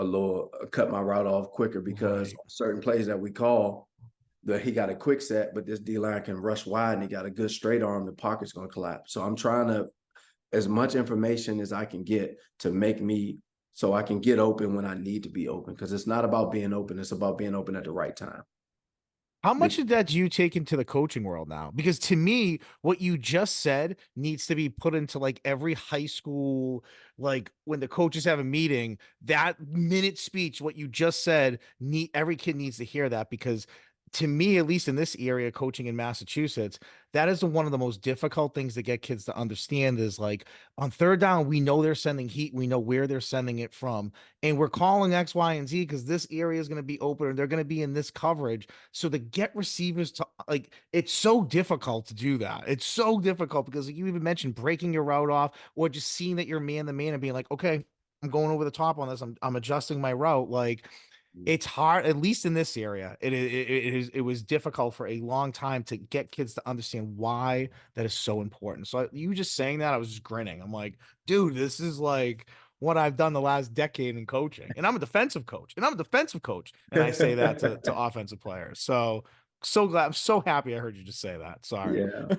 Speaker 2: cut my route off quicker because
Speaker 1: Right.
Speaker 2: certain plays that we call that he got a quick set, but this D line can rush wide and he got a good straight arm, the pocket's going to collapse. So I'm trying to, as much information as I can get to make me so I can get open when I need to be open because it's not about being open, it's about being open at the right time.
Speaker 1: How much of that do you take into the coaching world now? Because to me, what you just said needs to be put into like every high school, like when the coaches have a meeting, that minute speech, what you just said, every kid needs to hear that because to me, at least in this area, coaching in Massachusetts, that is one of the most difficult things to get kids to understand is like on third down, we know they're sending heat, we know where they're sending it from, and we're calling X, Y, and Z because this area is going to be open and they're going to be in this coverage. So to get receivers to like, it's so difficult to do that. It's so difficult because like you even mentioned breaking your route off or just seeing that you're man to man and being like, okay, I'm going over the top on this. I'm adjusting my route. Like it's hard, at least in this area. It was difficult for a long time to get kids to understand why that is so important. So you just saying that, I was just grinning. I'm like, dude, this is like what I've done the last decade in coaching. And I'm a defensive coach, and I'm a defensive coach. And I say that to offensive players. So so glad, I'm so happy I heard you just say that. Sorry.
Speaker 2: Yeah,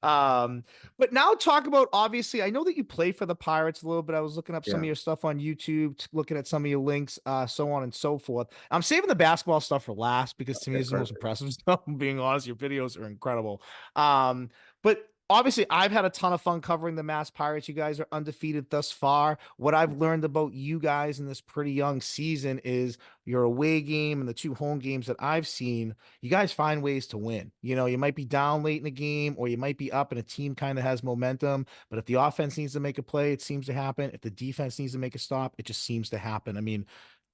Speaker 1: Um, but now talk about obviously, I know that you play for the Pirates a little bit. I was looking up some
Speaker 2: yeah,
Speaker 1: of your stuff on YouTube, looking at some of your links, so on and so forth. I'm saving the basketball stuff for last because to me
Speaker 2: okay,
Speaker 1: it's the most
Speaker 2: perfect.
Speaker 1: impressive stuff. I'm being honest, your videos are incredible. But obviously I've had a ton of fun covering the Mass Pirates. You guys are undefeated thus far. What I've learned about you guys in this pretty young season is your away game and the two home games that I've seen, you guys find ways to win. You know, you might be down late in the game or you might be up and a team kind of has momentum, but if the offense needs to make a play, it seems to happen. If the defense needs to make a stop, it just seems to happen. I mean,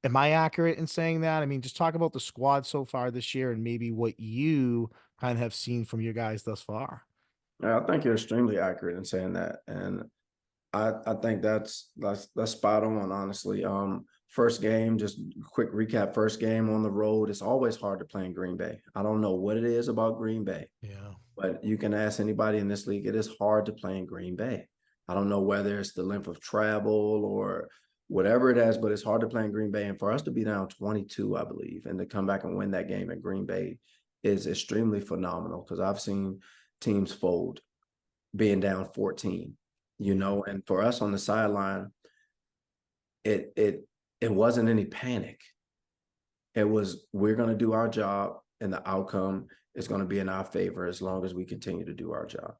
Speaker 1: am I accurate in saying that? I mean, just talk about the squad so far this year and maybe what you kind of have seen from your guys thus far.
Speaker 2: Yeah, I think you're extremely accurate in saying that. And I think that's spot on, honestly. First game, just quick recap. First game on the road. It's always hard to play in Green Bay. I don't know what it is about Green Bay,
Speaker 1: Yeah.
Speaker 2: but you can ask anybody in this league. It is hard to play in Green Bay. I don't know whether it's the length of travel or whatever it is, but it's hard to play in Green Bay. And for us to be down 22, I believe, and to come back and win that game at Green Bay is extremely phenomenal because I've seen teams fold being down 14,
Speaker 1: Yeah.
Speaker 2: and for us on the sideline, it wasn't any panic. It was we're gonna do our job. and the outcome is going to be in our favor as long as we continue to do our job.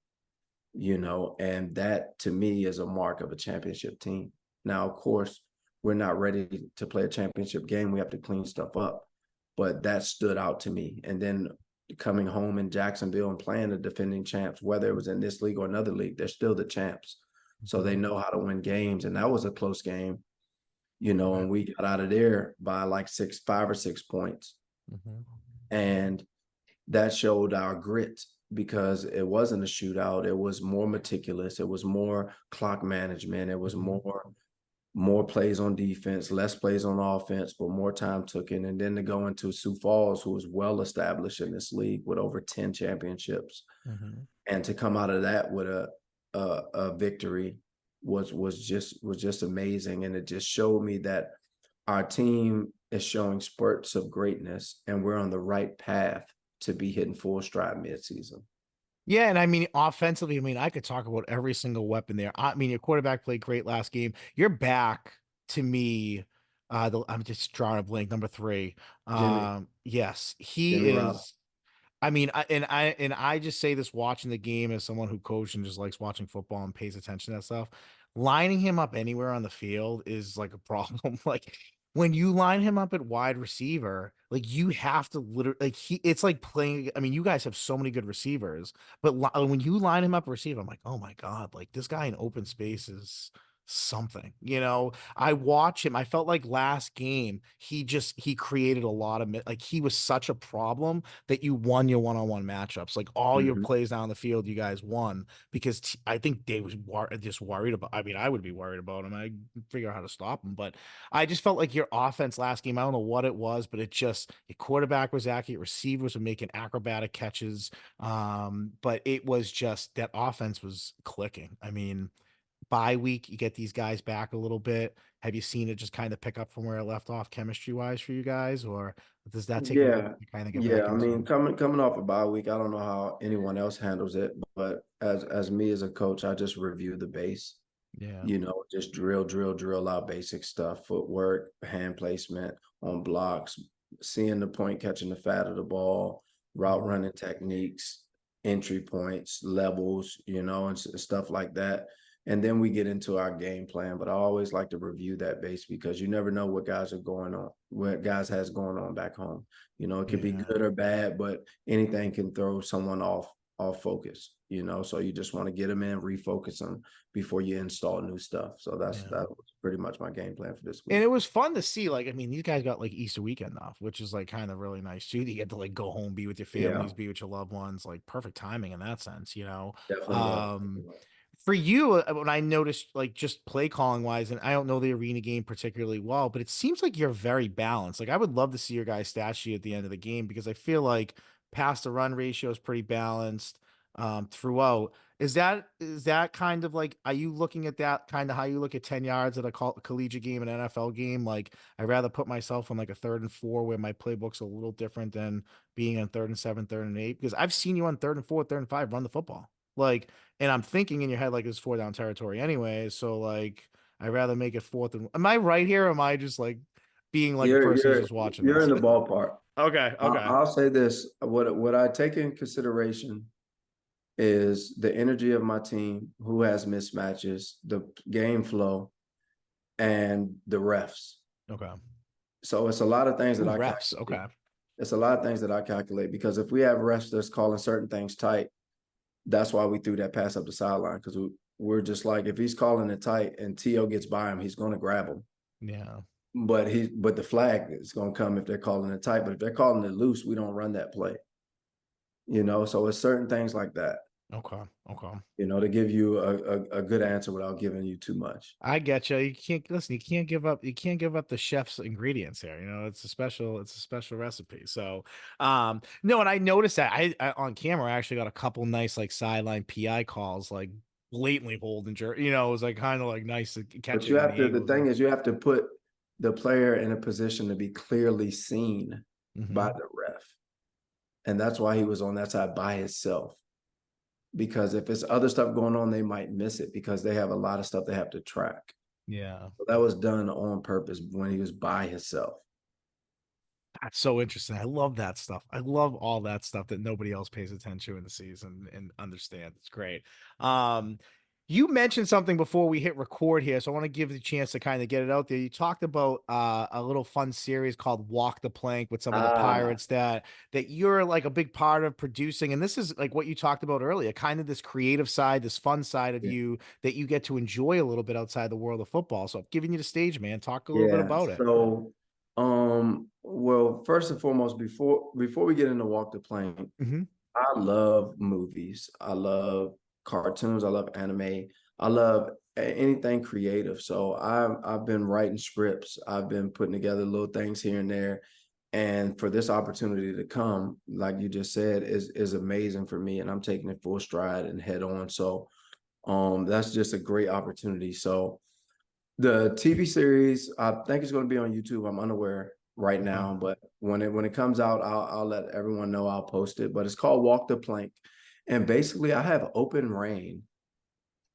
Speaker 2: And that to me is a mark of a championship team. Now, of course, we're not ready to play a championship game. We have to clean stuff up, but that stood out to me. And then coming home in Jacksonville and playing the defending champs, whether it was in this league or another league, they're still the champs. So they know how to win games. And that was a close game, and we got out of there by like 5 or 6 points. And that showed our grit because it wasn't a shootout. It was more meticulous. It was more clock management. It was more plays on defense, less plays on offense, but more time taken. And then to go into Sioux Falls, who was well established in this league with over 10 championships, and to come out of that with a victory was just amazing. And it just showed me that our team is showing spurts of greatness, and we're on the right path to be hitting full stride midseason.
Speaker 1: Yeah, and I mean, offensively, I mean, I could talk about every single weapon there. I mean, your quarterback played great last game. Your back, to me, I'm just drawing a blank. Number 3.
Speaker 2: Jimmy
Speaker 1: Yes, he
Speaker 2: Jimmy Robinson.
Speaker 1: is. I mean, I just say this watching the game as someone who coaches and just likes watching football and pays attention to that stuff. Lining him up anywhere on the field is like a problem. Like when you line him up at wide receiver, like you have to literally it's like playing. I mean, you guys have so many good receivers, but when you line him up receiver, I'm like, oh my God, like this guy in open space is something. I watch him. I felt like last game he created a lot of like he was such a problem that you won your one-on-one matchups. Like all your plays down the field, you guys won because I think they was just worried about. I mean, I would be worried about him. I figure out how to stop him, but I just felt like your offense last game. I don't know what it was, but your quarterback was accurate, receivers were making acrobatic catches. But it was just that offense was clicking. I mean, bye week, you get these guys back a little bit. Have you seen it just kind of pick up from where it left off chemistry wise for you guys, or does that take a little
Speaker 2: Yeah,
Speaker 1: bit to kind of get
Speaker 2: yeah.
Speaker 1: back
Speaker 2: I mean,
Speaker 1: into?
Speaker 2: coming off a bye week, I don't know how anyone else handles it, but as me as a coach, I just review the base.
Speaker 1: Yeah.
Speaker 2: Just drill out basic stuff, footwork, hand placement on blocks, seeing the point, catching the fat of the ball, route running techniques, entry points, levels, and stuff like that. And then we get into our game plan. But I always like to review that base because you never know what guys has going on back home. It could be
Speaker 1: Yeah.
Speaker 2: good or bad, but anything can throw someone off focus, so you just want to get them in, refocus them before you install new stuff. So
Speaker 1: Yeah.
Speaker 2: that was pretty much my game plan for this
Speaker 1: And
Speaker 2: week.
Speaker 1: it was fun to see, like, I mean, these guys got like Easter weekend off, which is like kind of really nice too. You get to like go home, be with your
Speaker 2: Yeah,
Speaker 1: families, be with your loved ones, like perfect timing in that sense.
Speaker 2: definitely was.
Speaker 1: Um, for you, when I noticed like just play calling wise, and I don't know the arena game particularly well, but it seems like you're very balanced. Like I would love to see your guys' stat sheet at the end of the game because I feel like pass to run ratio is pretty balanced throughout. Is that kind of like, are you looking at that kind of how you look at 10 yards at a collegiate game, an NFL game? Like I'd rather put myself on like a 3rd and 4 where my playbook's a little different than being on 3rd and 7, 3rd and 8, because I've seen you on 3rd and 4, 3rd and 5 run the football. Like, and I'm thinking in your head, like it's 4 down territory anyway. So like, I'd rather make it 4th. Am I right here? Or am I just like being like the
Speaker 2: You're
Speaker 1: person who's
Speaker 2: you're
Speaker 1: just watching
Speaker 2: you're
Speaker 1: this?
Speaker 2: in the ballpark.
Speaker 1: Okay. Okay.
Speaker 2: I'll say this: what I take in consideration is the energy of my team, who has mismatches, the game flow, and the refs.
Speaker 1: Okay.
Speaker 2: So it's a lot of things that
Speaker 1: Ooh,
Speaker 2: I
Speaker 1: refs.
Speaker 2: calculate.
Speaker 1: Okay.
Speaker 2: It's a lot of things that I calculate because if we have refs that's calling certain things tight, that's why we threw that pass up the sideline because we're just like, if he's calling it tight and T.O. gets by him, he's going to grab him.
Speaker 1: Yeah.
Speaker 2: But the flag is going to come if they're calling it tight. But if they're calling it loose, we don't run that play. So it's certain things like that.
Speaker 1: Okay. Okay.
Speaker 2: To give you a good answer without giving you too much.
Speaker 1: I get you. You can't listen. You can't give up. You can't give up the chef's ingredients here. It's a special recipe. So, no. And I noticed that I on camera, I actually got a couple nice like sideline PI calls, like blatantly holding jerk. It was like kind of like nice to catch
Speaker 2: But
Speaker 1: it in the
Speaker 2: the
Speaker 1: angles.
Speaker 2: thing is, you have to put the player in a position to be clearly seen by
Speaker 1: Mm-hmm.
Speaker 2: the ref. And that's why he was on that side by himself. Because if it's other stuff going on, they might miss it because they have a lot of stuff they have to track.
Speaker 1: Yeah.
Speaker 2: So that was done on purpose when he was by himself.
Speaker 1: That's so interesting. I love that stuff. I love all that stuff that nobody else pays attention to in the season and understand. It's great. Um, you mentioned something before we hit record here, so I want to give you a chance to kind of get it out there. You talked about a little fun series called Walk the Plank with some of the
Speaker 2: Ah,
Speaker 1: pirates that you're like a big part of producing. And this is like what you talked about earlier, kind of this creative side, this fun side of
Speaker 2: yeah.
Speaker 1: you that you get to enjoy a little bit outside the world of football. So I'm giving you the stage, man. Talk a little bit
Speaker 2: Yeah.
Speaker 1: about it.
Speaker 2: So, well, first and foremost, before we get into Walk the Plank,
Speaker 1: Hmm.
Speaker 2: I love movies. I love cartoons. I love anime. I love anything creative. So I've been writing scripts. I've been putting together little things here and there. And for this opportunity to come, like you just said, is amazing for me. And I'm taking it full stride and head on. So that's just a great opportunity. So the TV series, I think it's going to be on YouTube. I'm unaware right
Speaker 1: Okay.
Speaker 2: now, but when it comes out, I'll let everyone know. I'll post it. But it's called Walk the Plank, and basically, I have open reign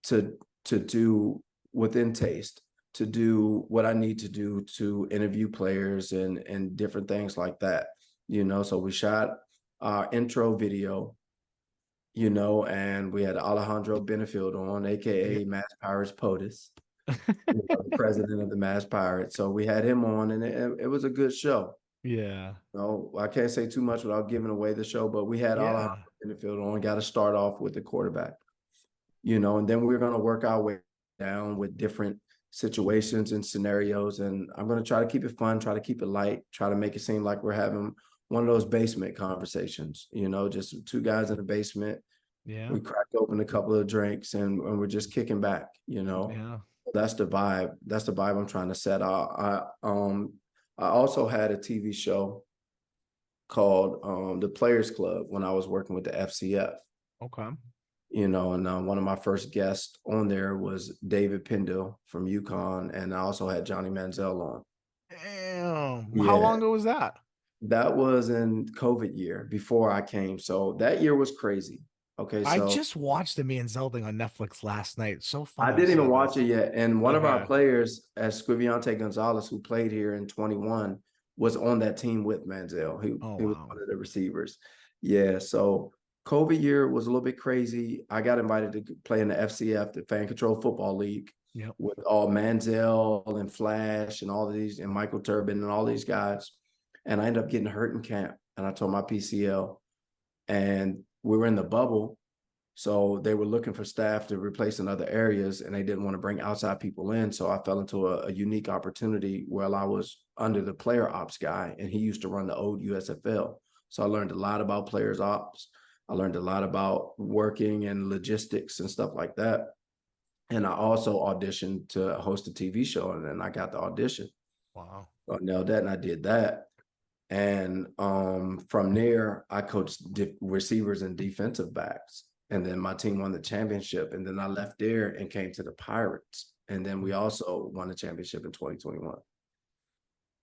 Speaker 2: to do within taste, to do what I need to do to interview players and different things like that. So we shot our intro video. And we had Alejandro Benefield on,
Speaker 1: Yeah.
Speaker 2: aka Mass Pirates POTUS, the president of the Mass Pirates. So we had him on, and it was a good show.
Speaker 1: Yeah.
Speaker 2: No, I can't say too much without giving away the show, but we had Alejandro
Speaker 1: Yeah.
Speaker 2: in the field on. Got to start off with the quarterback, and then we're going to work our way down with different situations and scenarios. And I'm going to try to keep it fun, try to keep it light, try to make it seem like we're having one of those basement conversations. Just two guys in the basement.
Speaker 1: Yeah.
Speaker 2: We cracked open a couple of drinks and we're just kicking back.
Speaker 1: Yeah.
Speaker 2: That's the vibe. That's the vibe I'm trying to set. I also had a TV show called The Players Club when I was working with the FCF.
Speaker 1: Okay.
Speaker 2: And one of my first guests on there was David Pendle from UConn, and I also had Johnny Manziel on.
Speaker 1: Damn. How long
Speaker 2: Yeah,
Speaker 1: ago was that?
Speaker 2: that was in COVID year before I came. So that year was crazy. Okay,
Speaker 1: I
Speaker 2: so
Speaker 1: just watched the Manziel thing on Netflix last night. It's so
Speaker 2: I
Speaker 1: funny you
Speaker 2: didn't even
Speaker 1: say
Speaker 2: watch
Speaker 1: this.
Speaker 2: it yet. And one of our
Speaker 1: Okay.
Speaker 2: players, as Squiviante Gonzalez, who played here in 21, was on that team with Manziel. He,
Speaker 1: Oh
Speaker 2: he was
Speaker 1: wow.
Speaker 2: one of the receivers. Yeah. So COVID year was a little bit crazy. I got invited to play in the FCF, the Fan Control Football League,
Speaker 1: Yep.
Speaker 2: with all Manziel and Flash and all of these, and Michael Turbin and all these guys. And I ended up getting hurt in camp. And I told my PCL, and we were in the bubble. So they were looking for staff to replace in other areas, and they didn't want to bring outside people in. So I fell into a unique opportunity where I was under the player ops guy, and he used to run the old USFL. So I learned a lot about players ops. I learned a lot about working and logistics and stuff like that. And I also auditioned to host a TV show, and then I got the audition.
Speaker 1: Wow.
Speaker 2: So I nailed that, and I did that. And from there, I coached receivers and defensive backs. And then my team won the championship. And then I left there and came to the Pirates. And then we also won the championship in 2021.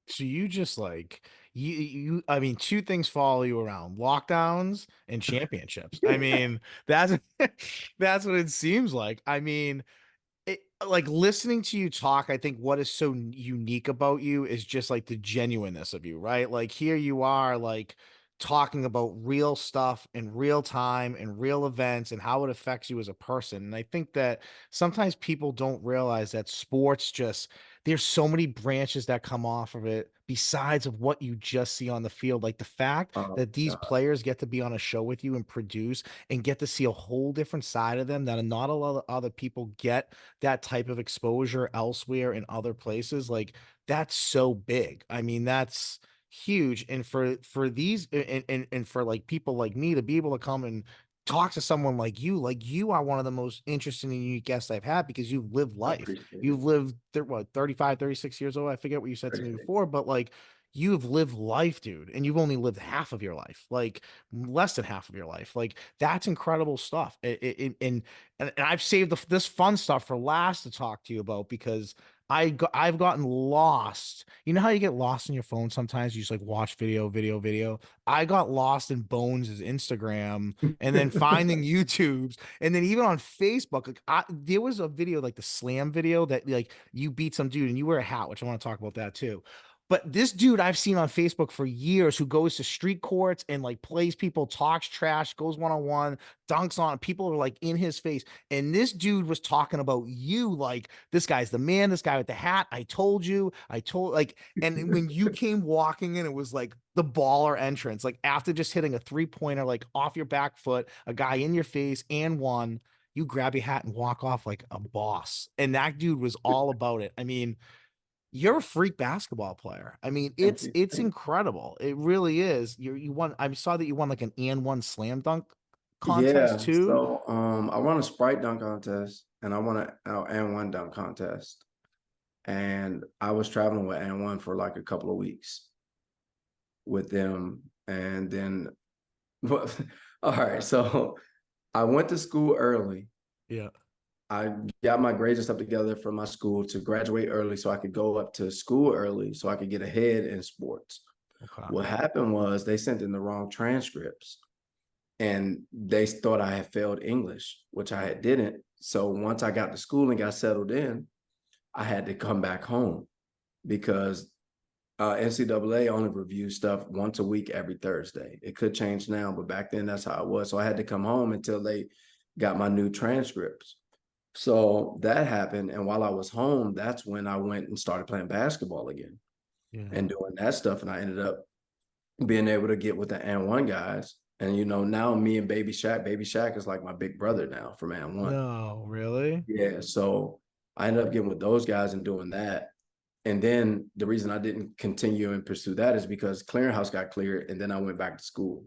Speaker 1: So you just like you I mean two things follow you around, lockdowns and championships. I mean, that's that's what it seems like. I mean, like listening to you talk, I think what is so unique about you is just like the genuineness of you, right? Like here you are, like talking about real stuff in real time and real events and how it affects you as a person. And I think that sometimes people don't realize that sports just there's so many branches that come off of it besides of what you just see on the field. Like the fact that these
Speaker 2: God,
Speaker 1: players get to be on a show with you and produce and get to see a whole different side of them that not a lot of other people get that type of exposure elsewhere in other places, like that's so big. I mean, that's huge. And for these and for like people like me to be able to come and talk to someone like you are one of the most interesting and unique guests I've had because you've lived
Speaker 2: I
Speaker 1: life.
Speaker 2: appreciate it.
Speaker 1: You've lived what 35, 36 years old. I forget what you said to me
Speaker 2: Appreciate it.
Speaker 1: before, but like you've lived life, dude, and you've only lived half of your life, like less than half of your life. Like that's incredible stuff. And I've saved this fun stuff for last to talk to you about because I've gotten lost. You know how you get lost in your phone sometimes? You just like watch video. I got lost in Bones' Instagram and then finding YouTube's and then even on Facebook. Like there was a video like the slam video that like you beat some dude and you wear a hat, which I want to talk about that too. But this dude I've seen on Facebook for years who goes to street courts and like plays people, talks trash, goes one on one, dunks on people are like in his face. And this dude was talking about you like this guy's the man, this guy with the hat. I told you, I told like, and when you came walking in, it was like the baller entrance, like after just hitting a 3-pointer, like off your back foot, a guy in your face and one. You grab your hat and walk off like a boss. And that dude was all about it. I mean, you're a freak basketball player. I mean,
Speaker 2: Thank
Speaker 1: it's
Speaker 2: you.
Speaker 1: it's incredible. It really is. You won. I saw that you won like an and one slam dunk contest
Speaker 2: Yeah,
Speaker 1: too.
Speaker 2: so I won a Sprite dunk contest and I won a and one dunk contest. And I was traveling with and one for like a couple of weeks with them. And then all right, so I went to school early.
Speaker 1: Yeah.
Speaker 2: I got my grades and stuff together for my school to graduate early so I could go up to school early so I could get ahead in sports.
Speaker 1: Okay.
Speaker 2: What happened was they sent in the wrong transcripts and they thought I had failed English, which I didn't. So once I got to school and got settled in, I had to come back home because NCAA only reviews stuff once a week every Thursday. It could change now, but back then that's how it was. So I had to come home until they got my new transcripts. So that happened. And while I was home, that's when I went and started playing basketball again
Speaker 1: Yeah.
Speaker 2: and doing that stuff. And I ended up being able to get with the and one guys. And now me and Baby Shaq is like my big brother now from and one.
Speaker 1: No, really?
Speaker 2: Yeah. So I ended up getting with those guys and doing that. And then the reason I didn't continue and pursue that is because clearinghouse got cleared and then I went back to school.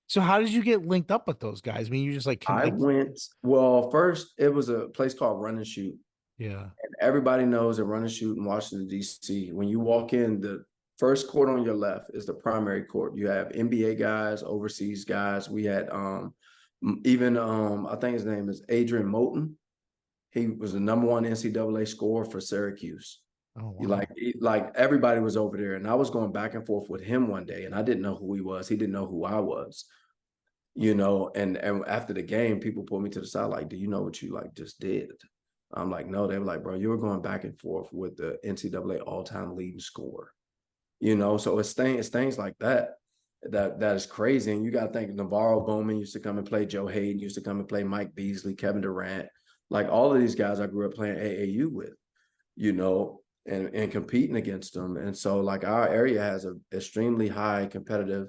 Speaker 1: So how did you get linked up with those guys? I mean, you just
Speaker 2: I
Speaker 1: like
Speaker 2: went, well, first it was a place called Run and Shoot.
Speaker 1: yeah.
Speaker 2: And everybody knows that Run and Shoot in Washington, D.C. When you walk in, the first court on your left is the primary court. You have NBA guys, overseas guys. We had even I think his name is Adrian Moulton. He was the #1 NCAA scorer for Syracuse.
Speaker 1: Oh
Speaker 2: You
Speaker 1: wow.
Speaker 2: like everybody was over there, and I was going back and forth with him one day, and I didn't know who he was. He didn't know who I was. And after the game, people pulled me to the side, like, do you know what you like just did? I'm like, no. They were like, bro, you were going back and forth with the NCAA all-time leading scorer. So it's things like that is crazy. And you got to think Navarro Bowman used to come and play, Joe Hayden used to come and play, Mike Beasley, Kevin Durant, like all of these guys I grew up playing AAU with, and competing against them. And so like our area has an extremely high competitive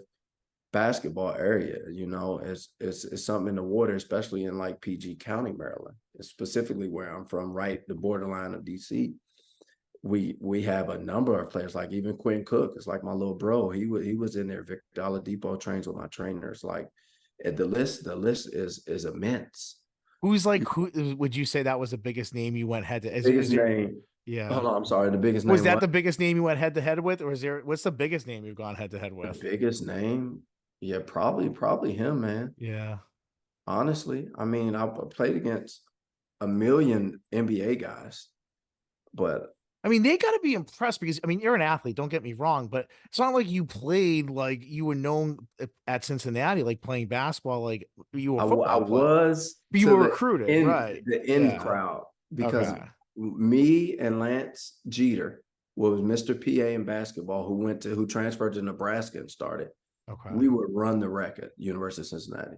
Speaker 2: basketball area. It's something in the water, especially in like PG County, Maryland. It's specifically where I'm from, right the borderline of DC. We have a number of players, like even Quinn Cook is like my little bro. He was in there. Victor Oladipo trains with my trainers. Like the list is immense.
Speaker 1: Who's like who would you say that was the biggest name you went head to? Is
Speaker 2: Biggest
Speaker 1: there
Speaker 2: name.
Speaker 1: yeah.
Speaker 2: Hold on, I'm sorry. The biggest
Speaker 1: Was
Speaker 2: name
Speaker 1: that
Speaker 2: what?
Speaker 1: the biggest name you went head to head with, or is there what's the biggest name you've gone head to head
Speaker 2: The
Speaker 1: with?
Speaker 2: biggest name? Yeah, probably him, man.
Speaker 1: Yeah.
Speaker 2: Honestly, I mean, I played against a million NBA guys, but
Speaker 1: I mean, they got to be impressed because I mean, you're an athlete, don't get me wrong, but it's not like you played like you were known at Cincinnati, like playing basketball, like you were a
Speaker 2: I
Speaker 1: football player,
Speaker 2: was
Speaker 1: but you
Speaker 2: to
Speaker 1: were recruited, right?
Speaker 2: the end
Speaker 1: Yeah.
Speaker 2: crowd because
Speaker 1: Okay.
Speaker 2: me and Lance Jeter was Mr. PA in basketball who transferred to Nebraska and started.
Speaker 1: Okay.
Speaker 2: We would run the wreck at University of Cincinnati.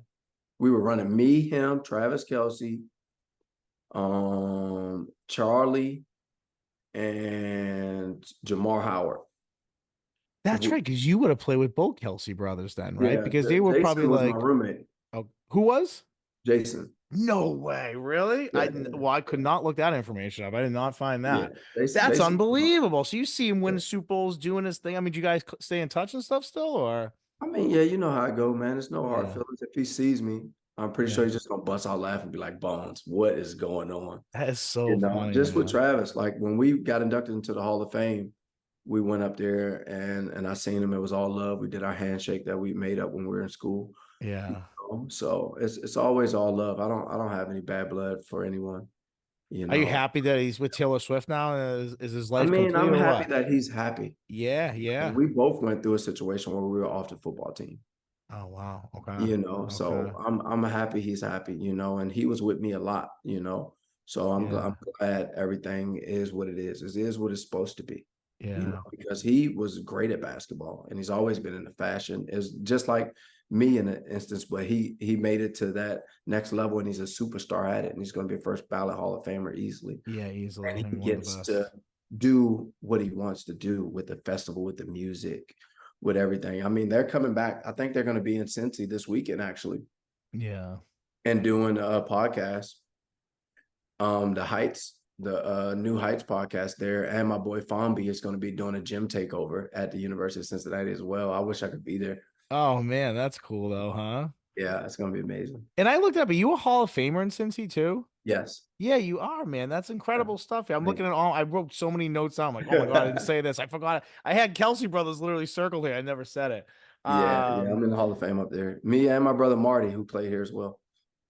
Speaker 2: We were running me, him, Travis Kelce, Charlie, and Jamar Howard.
Speaker 1: That's right, because you would have played with both Kelce brothers then, right?
Speaker 2: Yeah,
Speaker 1: Because they were probably
Speaker 2: Jason was my
Speaker 1: like,
Speaker 2: roommate.
Speaker 1: oh, who was?
Speaker 2: Jason.
Speaker 1: No way, really?
Speaker 2: Yeah,
Speaker 1: Well, I could not look that information up. I did not find
Speaker 2: yeah.
Speaker 1: that.
Speaker 2: Jason,
Speaker 1: That's
Speaker 2: Jason.
Speaker 1: unbelievable. So you see him
Speaker 2: Yeah.
Speaker 1: win Super Bowls, doing his thing. I mean, do you guys stay in touch and stuff still, or
Speaker 2: I mean, yeah, you know how I go, man. It's no hard
Speaker 1: yeah,
Speaker 2: feelings. If he sees me, I'm pretty sure
Speaker 1: yeah.
Speaker 2: he's just gonna bust out laughing and be like, "Bones, what is going on?"
Speaker 1: That is so funny,
Speaker 2: Just with
Speaker 1: man.
Speaker 2: Travis, like when we got inducted into the Hall of Fame, we went up there and I seen him. It was all love. We did our handshake that we made up when we were in school.
Speaker 1: Yeah.
Speaker 2: So it's always all love. I don't have any bad blood for anyone. You
Speaker 1: Are you
Speaker 2: know,
Speaker 1: happy that he's with Taylor Swift now? Is his
Speaker 2: I
Speaker 1: life
Speaker 2: mean,
Speaker 1: complete
Speaker 2: I'm
Speaker 1: or
Speaker 2: happy
Speaker 1: what?
Speaker 2: that he's happy
Speaker 1: Yeah,
Speaker 2: because
Speaker 1: yeah.
Speaker 2: we both went through a situation where we were off the football team.
Speaker 1: Oh wow. Okay.
Speaker 2: So
Speaker 1: Okay.
Speaker 2: I'm happy he's happy, and he was with me a lot. So I'm
Speaker 1: Yeah.
Speaker 2: glad everything is what it is. It is what it's supposed to be.
Speaker 1: Yeah.
Speaker 2: because he was great at basketball and he's always been into fashion. Is just like me in an instance, but he made it to that next level and he's a superstar at it and he's going to be a first ballot Hall of Famer easily.
Speaker 1: Yeah, easily.
Speaker 2: And
Speaker 1: I
Speaker 2: he
Speaker 1: mean, one of the
Speaker 2: gets to
Speaker 1: best.
Speaker 2: do what he wants to do with the festival, with the music, with everything. I mean, they're coming back. I think they're going to be in Cincy this weekend actually,
Speaker 1: Yeah.
Speaker 2: and doing a podcast. The Heights, the New Heights podcast there, and my boy Fombi is going to be doing a gym takeover at the University of Cincinnati as well. I wish I could be there.
Speaker 1: Oh man, that's cool though, huh?
Speaker 2: Yeah, it's going to be amazing.
Speaker 1: And I looked up, are you a Hall of Famer in Cincy too?
Speaker 2: Yes.
Speaker 1: Yeah, you are, man. That's
Speaker 2: Yeah.
Speaker 1: incredible stuff. I'm
Speaker 2: Thank
Speaker 1: looking at all. I wrote so many notes down. I'm like, oh my god, I didn't
Speaker 2: you.
Speaker 1: say this. I forgot. I had Kelce Brothers literally circled here. I never said it.
Speaker 2: Yeah, yeah, I'm in the Hall of Fame up there. Me and my brother Marty, who played here as well.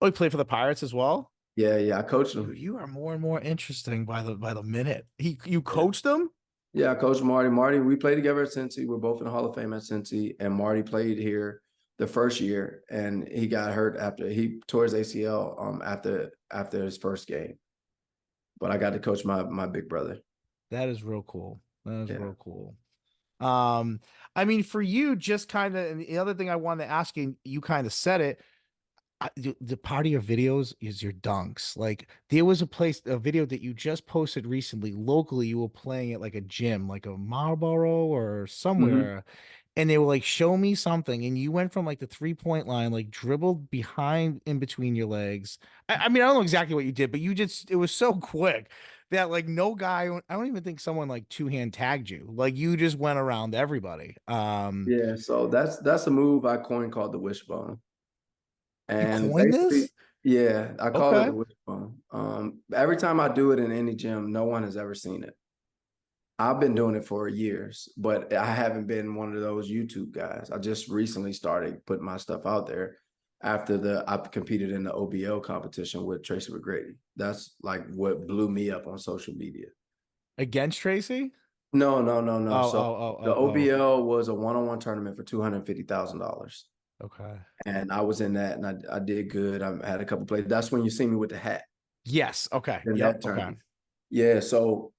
Speaker 1: Oh, you played for the Pirates as well.
Speaker 2: Yeah, yeah, I coached
Speaker 1: Dude,
Speaker 2: him.
Speaker 1: you are more and more interesting by the minute. You
Speaker 2: Yeah.
Speaker 1: coached them?
Speaker 2: Yeah, I coached Marty. Marty, we played together at Cincy. We're both in the Hall of Fame at Cincy, and Marty played here the first year, and he got hurt after he tore his ACL after his first game. But I got to coach my big brother.
Speaker 1: That is real cool. That is
Speaker 2: Yeah.
Speaker 1: real cool. Um, I mean, for you, just kind of, and the other thing I wanted to ask you, you kind of said it. The part of your videos is your dunks. Like there was a video that you just posted recently locally. You were playing at like a gym, like a Marlboro or
Speaker 2: Hmm.
Speaker 1: somewhere, and they were like, "Show me something." And you went from like the 3-point line, like dribbled behind in between your legs. I mean, I don't know exactly what you did, but you just it was so quick that like no guy. I don't even think someone like two-hand tagged you. Like you just went around everybody.
Speaker 2: Yeah, so that's a move I coined called the wishbone.
Speaker 1: You
Speaker 2: And
Speaker 1: coined
Speaker 2: basically,
Speaker 1: this?
Speaker 2: yeah, I call it
Speaker 1: Okay.
Speaker 2: the wishbone. Every time I do it in any gym, no one has ever seen it. I've been doing it for years, but I haven't been one of those YouTube guys. I just recently started putting my stuff out there after I competed in the OBL competition with Tracy McGrady. That's like what blew me up on social media.
Speaker 1: Against Tracy?
Speaker 2: No, no, no, no.
Speaker 1: Oh,
Speaker 2: So
Speaker 1: oh, oh,
Speaker 2: the
Speaker 1: oh,
Speaker 2: OBL was a one-on-one tournament for $250,000.
Speaker 1: oh. Okay.
Speaker 2: And I was in that and I did good. I had a couple plays. That's when you see me with the hat
Speaker 1: Yes. Okay.
Speaker 2: in
Speaker 1: Yep.
Speaker 2: that
Speaker 1: Okay.
Speaker 2: tournament. Yeah. So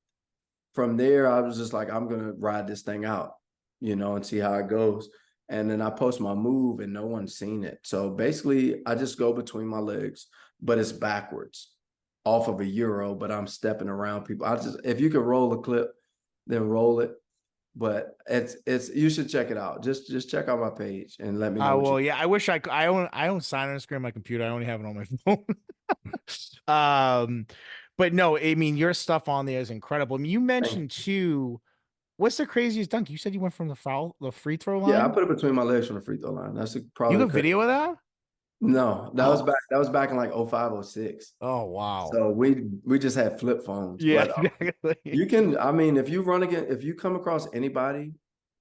Speaker 2: from there, I was just like, I'm gonna ride this thing out, and see how it goes. And then I post my move and no one's seen it. So basically I just go between my legs, but it's backwards off of a Euro, but I'm stepping around people. If you could roll a clip, then roll it. But it's you should check it out. Just check out my page and let me know what you
Speaker 1: Well, yeah. I wish I don't sign on the screen on my computer. I only have it on my phone. Um, but no, I mean your stuff on there is incredible. I mean, you
Speaker 2: think.
Speaker 1: mentioned too. What's the craziest dunk? You said you went from the free throw
Speaker 2: Yeah, I
Speaker 1: line.
Speaker 2: put it between my legs from the free throw line. That's
Speaker 1: You
Speaker 2: probably the
Speaker 1: got
Speaker 2: crazy.
Speaker 1: video of that?
Speaker 2: No, that was
Speaker 1: Oh,
Speaker 2: back in like 05, 06.
Speaker 1: oh wow.
Speaker 2: So we just had flip phones.
Speaker 1: Yeah,
Speaker 2: But
Speaker 1: exactly.
Speaker 2: you can, I mean, if you come across anybody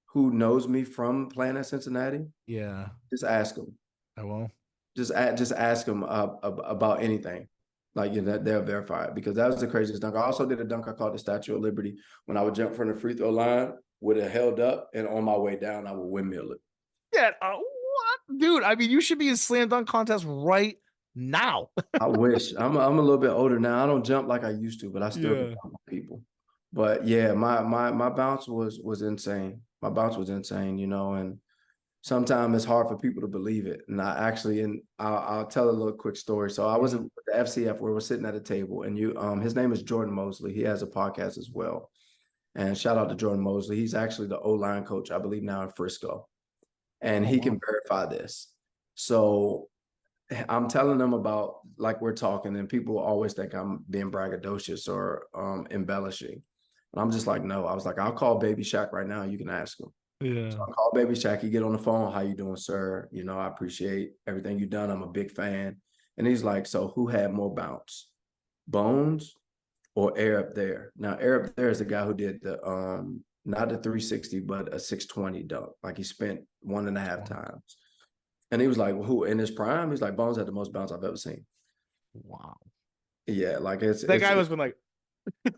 Speaker 2: who knows me from playing at Cincinnati,
Speaker 1: Yeah,
Speaker 2: just ask them.
Speaker 1: I will.
Speaker 2: Just ask them about anything. Like they'll verify it because that was the craziest dunk. I also did a dunk I called the Statue of Liberty when I would jump from the free throw line with it held up, and on my way down I would windmill it.
Speaker 1: Yeah. What, dude? I mean, you should be in slam dunk contest right now.
Speaker 2: I wish I'm a little bit older now. I don't jump like I used to, but I still can
Speaker 1: Yeah.
Speaker 2: jump with people. But yeah, my bounce was insane. My bounce was insane, and sometimes it's hard for people to believe it. And I actually, and I'll tell a little quick story. So I was
Speaker 1: Yeah.
Speaker 2: at the FCF where we're sitting at a table, and his name is Jordan Mosley. He has a podcast as well. And shout out to Jordan Mosley. He's actually the O-line coach, I believe, now in Frisco, and
Speaker 1: Oh
Speaker 2: he can
Speaker 1: wow.
Speaker 2: verify this. So I'm telling them about like we're talking, and people always think I'm being braggadocious or embellishing. And I'm just like, no. I was like, I'll call Baby Shaq right now. You can ask him. So
Speaker 1: Yeah.
Speaker 2: I call Baby Shaq. He get on the phone. How you doing, sir? I appreciate everything you've done. I'm a big fan. And he's like, so who had more bounce, Bones or Air Up There? Now Air Up There is the guy who did the not the 360, but a 620 dunk. Like he spent one and a half times. And he was like, well, who in his prime? He's like, Bones had the most bounce I've ever seen.
Speaker 1: Wow.
Speaker 2: Yeah, like it's
Speaker 1: That
Speaker 2: it's
Speaker 1: guy was been like,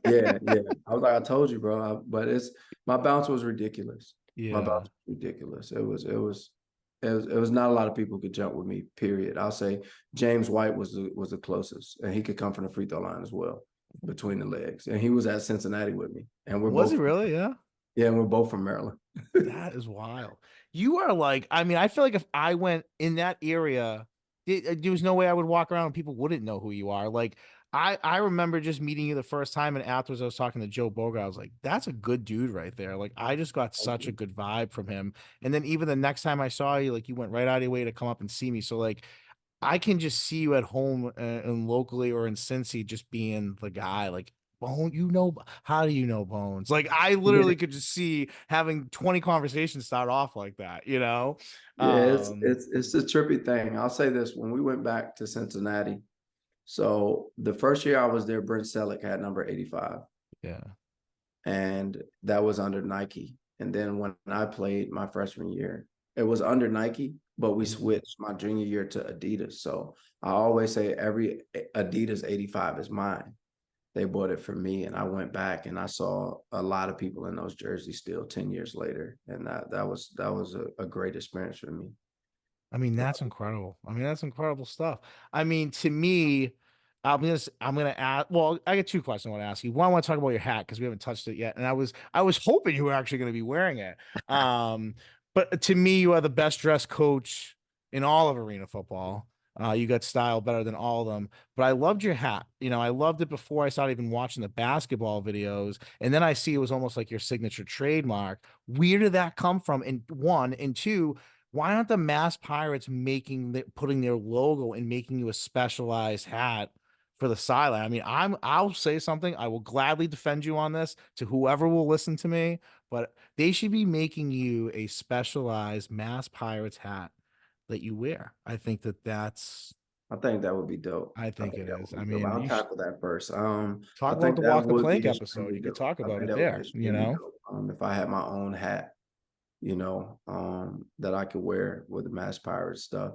Speaker 2: yeah, yeah. I was like, I told you, bro. But it's my bounce was ridiculous. My
Speaker 1: yeah.
Speaker 2: bounce was ridiculous. It was not a lot of people could jump with me. Period. I'll say James White was the closest, and he could come from the free throw line as well between the legs. And he was at Cincinnati with me, and we're
Speaker 1: Was he
Speaker 2: both
Speaker 1: really? Yeah.
Speaker 2: Yeah, and we're both from Maryland.
Speaker 1: That is wild. You are like, I mean, I feel like if I went in that area, there was no way I would walk around and people wouldn't know who you are. Like, I remember just meeting you the first time, and afterwards I was talking to Joe Boga. I was like, that's a good dude right there. Like, I just got such a good vibe from him. And then even the next time I saw you, like, you went right out of your way to come up and see me. So like, I can just see you at home and locally or in Cincy just being the guy. Like, Bone, how do you know Bones? Like, I
Speaker 2: Yeah,
Speaker 1: literally could just see having 20 conversations start off like that, you know?
Speaker 2: yeah, it's
Speaker 1: Um,
Speaker 2: it's it's a trippy thing. I'll say this: when we went back to Cincinnati, so the first year I was there, Brent Selleck had number 85,
Speaker 1: yeah.
Speaker 2: and that was under Nike. And then when I played my freshman year, it was under Nike, but we
Speaker 1: Mhm.
Speaker 2: switched my junior year to Adidas. So I always say every Adidas 85 is mine. They bought it for me, and I went back and I saw a lot of people in those jerseys still 10 years later, and that was a great experience for me.
Speaker 1: I mean, that's incredible. I mean, that's incredible stuff. I mean, to me, I'm gonna ask. Well, I got two questions I want to ask you. One, I want to talk about your hat because we haven't touched it yet, and I was hoping you were actually going to be wearing it. Um, but to me, you are the best dressed coach in all of arena football. You got style better than all of them. But I loved your hat. You know, I loved it before I started even watching the basketball videos, and then I see it was almost like your signature trademark. Where did that come from? And one, and two, why aren't the Mass Pirates putting their logo and making you a specialized hat for the sideline? I mean, I'll say something. I will gladly defend you on this to whoever will listen to me, but they should be making you a specialized Mass Pirates hat that you wear. I think that's
Speaker 2: I think that would be dope.
Speaker 1: I
Speaker 2: I
Speaker 1: think
Speaker 2: think
Speaker 1: it
Speaker 2: that
Speaker 1: is.
Speaker 2: would
Speaker 1: I
Speaker 2: be dope.
Speaker 1: mean,
Speaker 2: I'll
Speaker 1: you should
Speaker 2: tackle that first. I
Speaker 1: talk about
Speaker 2: think
Speaker 1: the
Speaker 2: that
Speaker 1: Walk the
Speaker 2: would
Speaker 1: Plank
Speaker 2: be
Speaker 1: episode.
Speaker 2: extremely
Speaker 1: You could
Speaker 2: dope.
Speaker 1: talk
Speaker 2: I
Speaker 1: about
Speaker 2: think
Speaker 1: it
Speaker 2: that would be
Speaker 1: there, you
Speaker 2: extremely
Speaker 1: know?
Speaker 2: dope. If I had my own hat, that I could wear with the Mass Pirates stuff.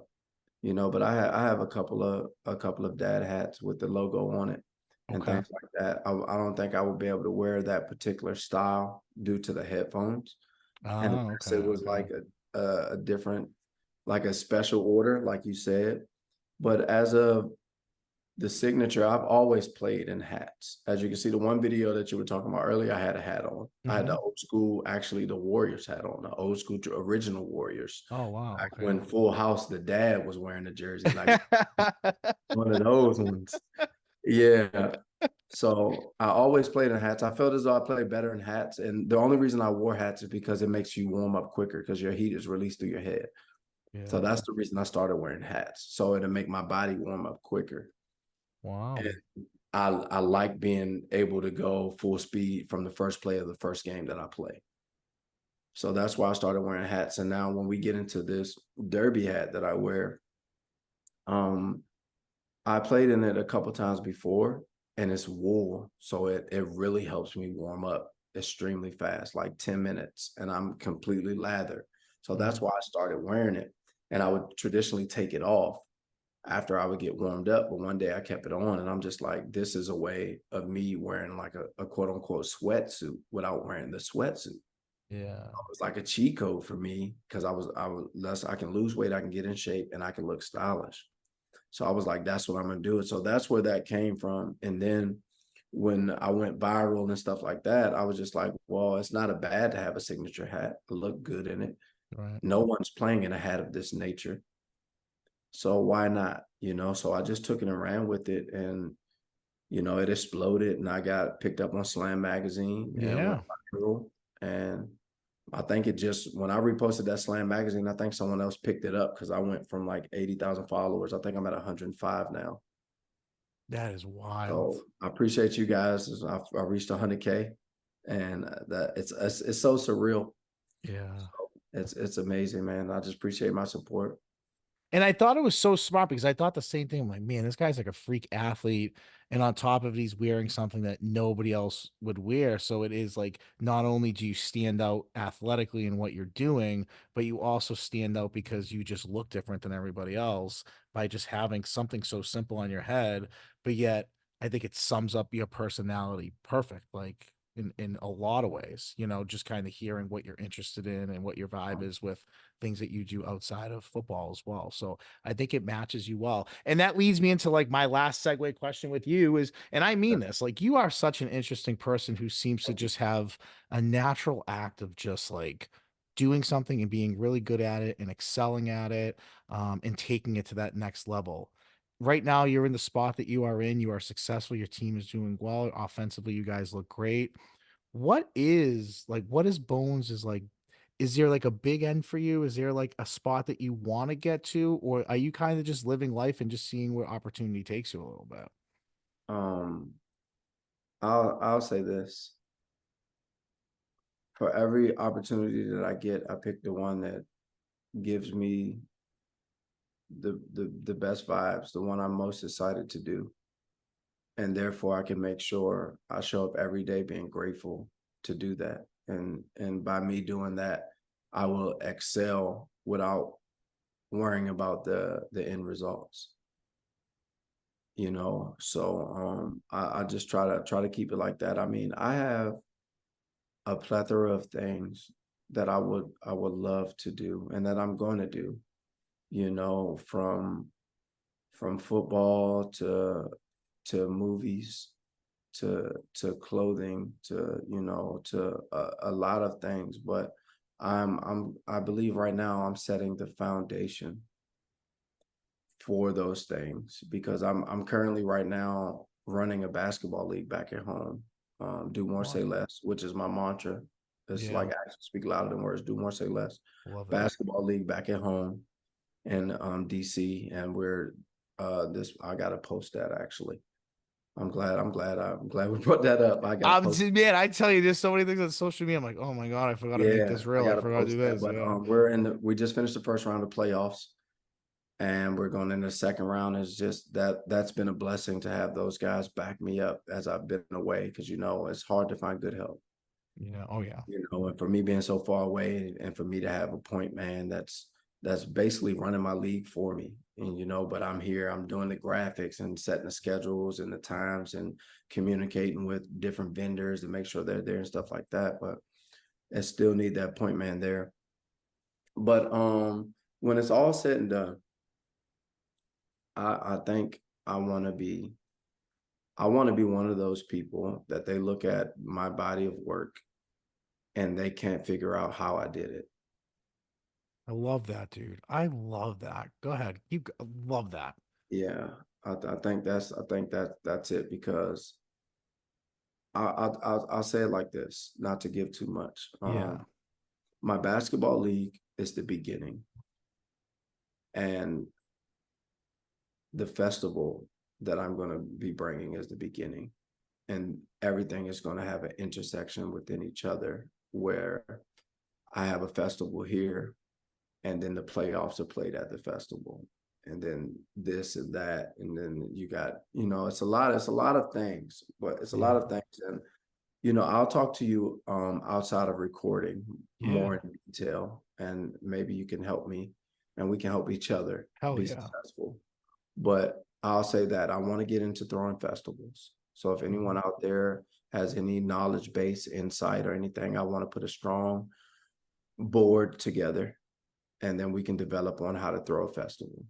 Speaker 2: But I have a couple of dad hats with the logo on it and
Speaker 1: Okay.
Speaker 2: things like that. I don't think I would be able to wear that particular style due to the headphones. And
Speaker 1: Oh, okay,
Speaker 2: unless it was
Speaker 1: okay.
Speaker 2: like a different, like a special order, like you said. But as of the signature, I've always played in hats. As you can see, the one video that you were talking about earlier, I had a hat on. I had the
Speaker 1: Hmm.
Speaker 2: old school, actually the Warriors hat on, the old school original Warriors.
Speaker 1: Oh, wow,
Speaker 2: Back
Speaker 1: okay.
Speaker 2: when Full House, the dad was wearing the jersey, like one of those ones. Yeah. So I always played in hats. I felt as though I played better in hats. And the only reason I wore hats is because it makes you warm up quicker because your heat is released through your head. So
Speaker 1: Yeah.
Speaker 2: that's the reason I started wearing hats. So it'll make my body warm up quicker.
Speaker 1: Wow.
Speaker 2: And I like being able to go full speed from the first play of the first game that I play. So that's why I started wearing hats. And now when we get into this derby hat that I wear, um, I played in it a couple times before, and it's wool, so it really helps me warm up extremely fast, like 10 minutes, and I'm completely lathered. So that's
Speaker 1: Mhm.
Speaker 2: why I started wearing it. And I would traditionally take it off after I would get warmed up. But one day I kept it on, and I'm just like, this is a way of me wearing like a quote unquote sweatsuit without wearing the sweatsuit.
Speaker 1: Yeah.
Speaker 2: It was like a cheat code for me because I was less, I can lose weight, I can get in shape, and I can look stylish. So I was like, that's what I'm gonna do. So that's where that came from. And then when I went viral and stuff like that, I was just like, well, it's not a bad to have a signature hat. I look good in it.
Speaker 1: Right.
Speaker 2: No one's playing in a hat of this nature. So why not? So I just took it and ran with it, and it exploded, and I got picked up on Slam magazine and went
Speaker 1: Yeah.
Speaker 2: viral. And I think it just when I reposted that Slam magazine, I think someone else picked it up because I went from like 80,000 followers. I think I'm at 105 now.
Speaker 1: That is wild.
Speaker 2: So I appreciate you guys. I reached 100K, and that it's so surreal.
Speaker 1: Yeah.
Speaker 2: So it's amazing, man. I just appreciate my support.
Speaker 1: And I thought it was so smart because I thought the same thing. I'm like, man, this guy's like a freak athlete. And on top of it, he's wearing something that nobody else would wear. So it is like, not only do you stand out athletically in what you're doing, but you also stand out because you just look different than everybody else by just having something so simple on your head. But yet, I think it sums up your personality perfect. Like, in a lot of ways, you know, just kind of hearing what you're interested in and what your vibe is with things that you do outside of football as well. So I think it matches you well. And that leads me into like my last segue question with you is, and I mean this, like you are such an interesting person who seems to just have a natural act of just like doing something and being really good at it and excelling at it, and taking it to that next level. Right now, you're in the spot that you are in. You are successful. Your team is doing well. Offensively, you guys look great. What is Bones is like? Is there like a big end for you? Is there like a spot that you want to get to, or are you kind of just living life and just seeing where opportunity takes you a little bit?
Speaker 2: Um, I'll say this. For every opportunity that I get, I pick the one that gives me the best vibes, the one I'm most excited to do. And therefore I can make sure I show up every day being grateful to do that. And by me doing that, I will excel without worrying about the end results. You know, so I just try to keep it like that. I mean, I have a plethora of things that I would love to do and that I'm going to do, you know, from football to movies to clothing to, you know, to a lot of things. But I believe right now I'm setting the foundation for those things because I'm currently right now running a basketball league back at home. Do more, say
Speaker 1: Awesome.
Speaker 2: less, which is my mantra. It's
Speaker 1: Yeah,
Speaker 2: like actions speak louder than words. Do more, say less.
Speaker 1: love that.
Speaker 2: Basketball league back at home in DC, and we're this. I gotta post that actually. I'm glad we brought that up. I gotta post.
Speaker 1: Man, I tell you, there's so many things on social media. I'm like, oh my God, I forgot to make
Speaker 2: Yeah,
Speaker 1: this
Speaker 2: I
Speaker 1: real. I
Speaker 2: gotta
Speaker 1: forgot to
Speaker 2: post
Speaker 1: do
Speaker 2: that.
Speaker 1: this.
Speaker 2: But
Speaker 1: Yeah.
Speaker 2: we just finished the first round of playoffs and we're going into the second round. Is just that's been a blessing to have those guys back me up as I've been away because you know it's hard to find good help.
Speaker 1: Yeah. Oh yeah.
Speaker 2: You know, and for me being so far away, and for me to have a point man that's basically running my league for me, and you know, but I'm here, I'm doing the graphics and setting the schedules and the times and communicating with different vendors to make sure they're there and stuff like that. But I still need that point man there. But when it's all said and done, I think I want to be one of those people that they look at my body of work and they can't figure out how I did it.
Speaker 1: I love that, dude. I love that. Go ahead. Love that.
Speaker 2: Yeah, I think that's it because I'll say it like this, not to give too much.
Speaker 1: Yeah.
Speaker 2: My basketball league is the beginning, and the festival that I'm going to be bringing is the beginning, and everything is going to have an intersection within each other where I have a festival here and then the playoffs are played at the festival and then this and that and then you got, you know, it's a lot of things, but it's a lot
Speaker 1: Yeah.
Speaker 2: of things. And you know, I'll talk to you outside of recording
Speaker 1: Yeah.
Speaker 2: more in detail and maybe you can help me and we can help each other
Speaker 1: Hell
Speaker 2: be
Speaker 1: yeah.
Speaker 2: successful. But I'll say that I want to get into throwing festivals. So if anyone
Speaker 1: Mhm.
Speaker 2: out there has any knowledge base, insight, or anything, I want to put a strong board together and then we can develop on how to throw a festival.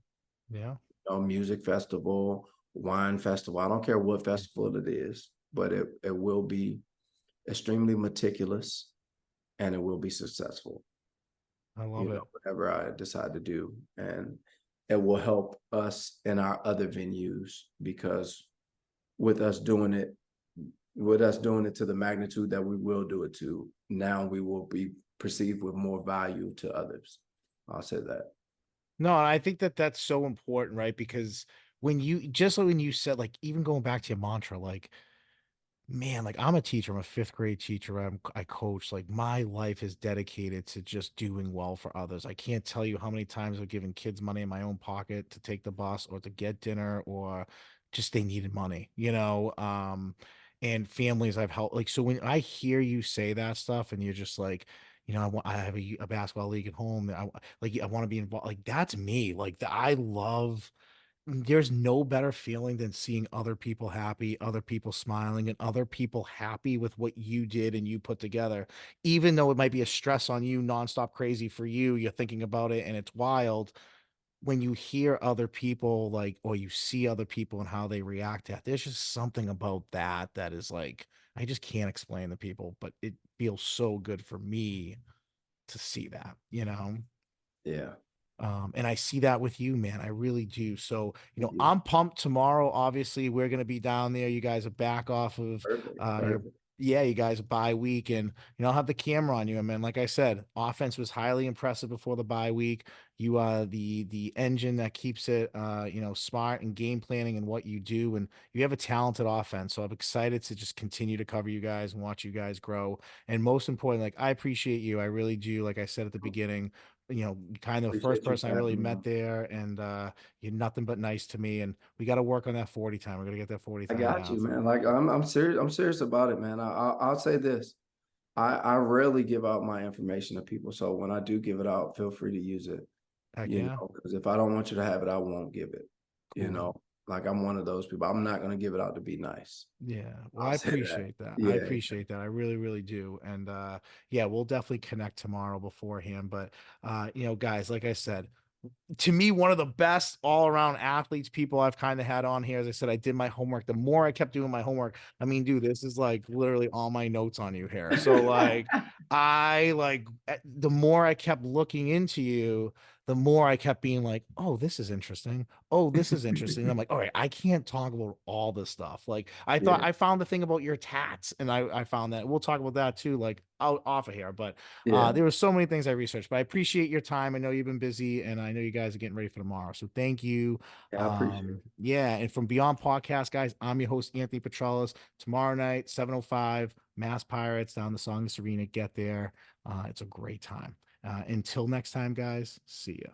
Speaker 1: Yeah.
Speaker 2: Music festival, wine festival. I don't care what
Speaker 1: Yeah.
Speaker 2: festival it is, but it will be extremely meticulous and it will be successful,
Speaker 1: I
Speaker 2: you
Speaker 1: love
Speaker 2: know,
Speaker 1: it.
Speaker 2: whatever I decide to do. And it will help us in our other venues because with us doing it, with us doing it to the magnitude that we will do it to, now we will be perceived with more value to others. I'll say that.
Speaker 1: No, I think that that's so important, right? Because when you just like when you said, like, even going back to your mantra, like, man, like I'm a teacher, I'm a fifth grade teacher. I coach. Like my life is dedicated to just doing well for others. I can't tell you how many times I've given kids money in my own pocket to take the bus or to get dinner or just they needed money, you know. And families I've helped. Like so when I hear you say that stuff and you're just like, you know, I have a basketball league at home. Like I want to be involved. Like that's me. Like I love there's no better feeling than seeing other people happy, other people smiling, and other people happy with what you did and you put together. Even though it might be a stress on you, nonstop crazy for you, you're thinking about it and it's wild. When you hear other people like, or you see other people and how they react to that, there's just something about that that is like, I just can't explain to people, but it feels so good for me to see that, you know?
Speaker 2: Yeah.
Speaker 1: And I see that with you, man. I really do. So,
Speaker 2: Thank you.
Speaker 1: I'm pumped tomorrow. Obviously, we're going to be down there. You guys are back off of
Speaker 2: Perfect.
Speaker 1: your,
Speaker 2: Perfect.
Speaker 1: yeah, you guys are bye week. And, I'll have the camera on you. I mean, like I said, offense was highly impressive before the bye week. You are the engine that keeps it, smart and game planning and what you do. And you have a talented offense. So I'm excited to just continue to cover you guys and watch you guys grow. And most importantly, like, I appreciate you. I really do. Like I said at the beginning, kind of first
Speaker 2: Appreciate you
Speaker 1: person I
Speaker 2: for
Speaker 1: really
Speaker 2: having me
Speaker 1: met
Speaker 2: on.
Speaker 1: there, and you're nothing but nice to me. And we got to work on that 40 time. We're gonna get that 40
Speaker 2: I
Speaker 1: time
Speaker 2: got
Speaker 1: down.
Speaker 2: you, man. Like I'm serious. I'm serious about it, man. I'll say this. I rarely give out my information to people. So when I do give it out, feel free to use it,
Speaker 1: Heck yeah,
Speaker 2: because if I don't want you to have it, I won't give it. You
Speaker 1: cool.
Speaker 2: know, like I'm one of those people. I'm not going to give it out to be nice.
Speaker 1: Yeah, well,
Speaker 2: I'll
Speaker 1: I
Speaker 2: say that.
Speaker 1: appreciate that. I
Speaker 2: Yeah.
Speaker 1: appreciate that. I really, really do. And yeah, we'll definitely connect tomorrow beforehand. But guys, like I said, to me, one of the best all around athletes, people I've kind of had on here. As I said, I did my homework. The more I kept doing my homework, I mean, dude, this is like literally all my notes on you here. So like, the more I kept looking into you, the more I kept being like, oh, this is interesting. Oh, this is interesting. And I'm like, all right, I can't talk about all this stuff. Like I thought
Speaker 2: Yeah.
Speaker 1: I found the thing about your tats, and I found that we'll talk about that too, like out off of here. But
Speaker 2: Yeah.
Speaker 1: there were so many things I researched, but I appreciate your time. I know you've been busy, and I know you guys are getting ready for tomorrow. So thank you.
Speaker 2: Yeah. I appreciate it.
Speaker 1: Yeah, and from Beyond Podcast, guys, I'm your host, Anthony Petralis. Tomorrow night, 7:05, Mass Pirates down the Songus Arena. Get there. It's a great time. Until next time, guys, see ya.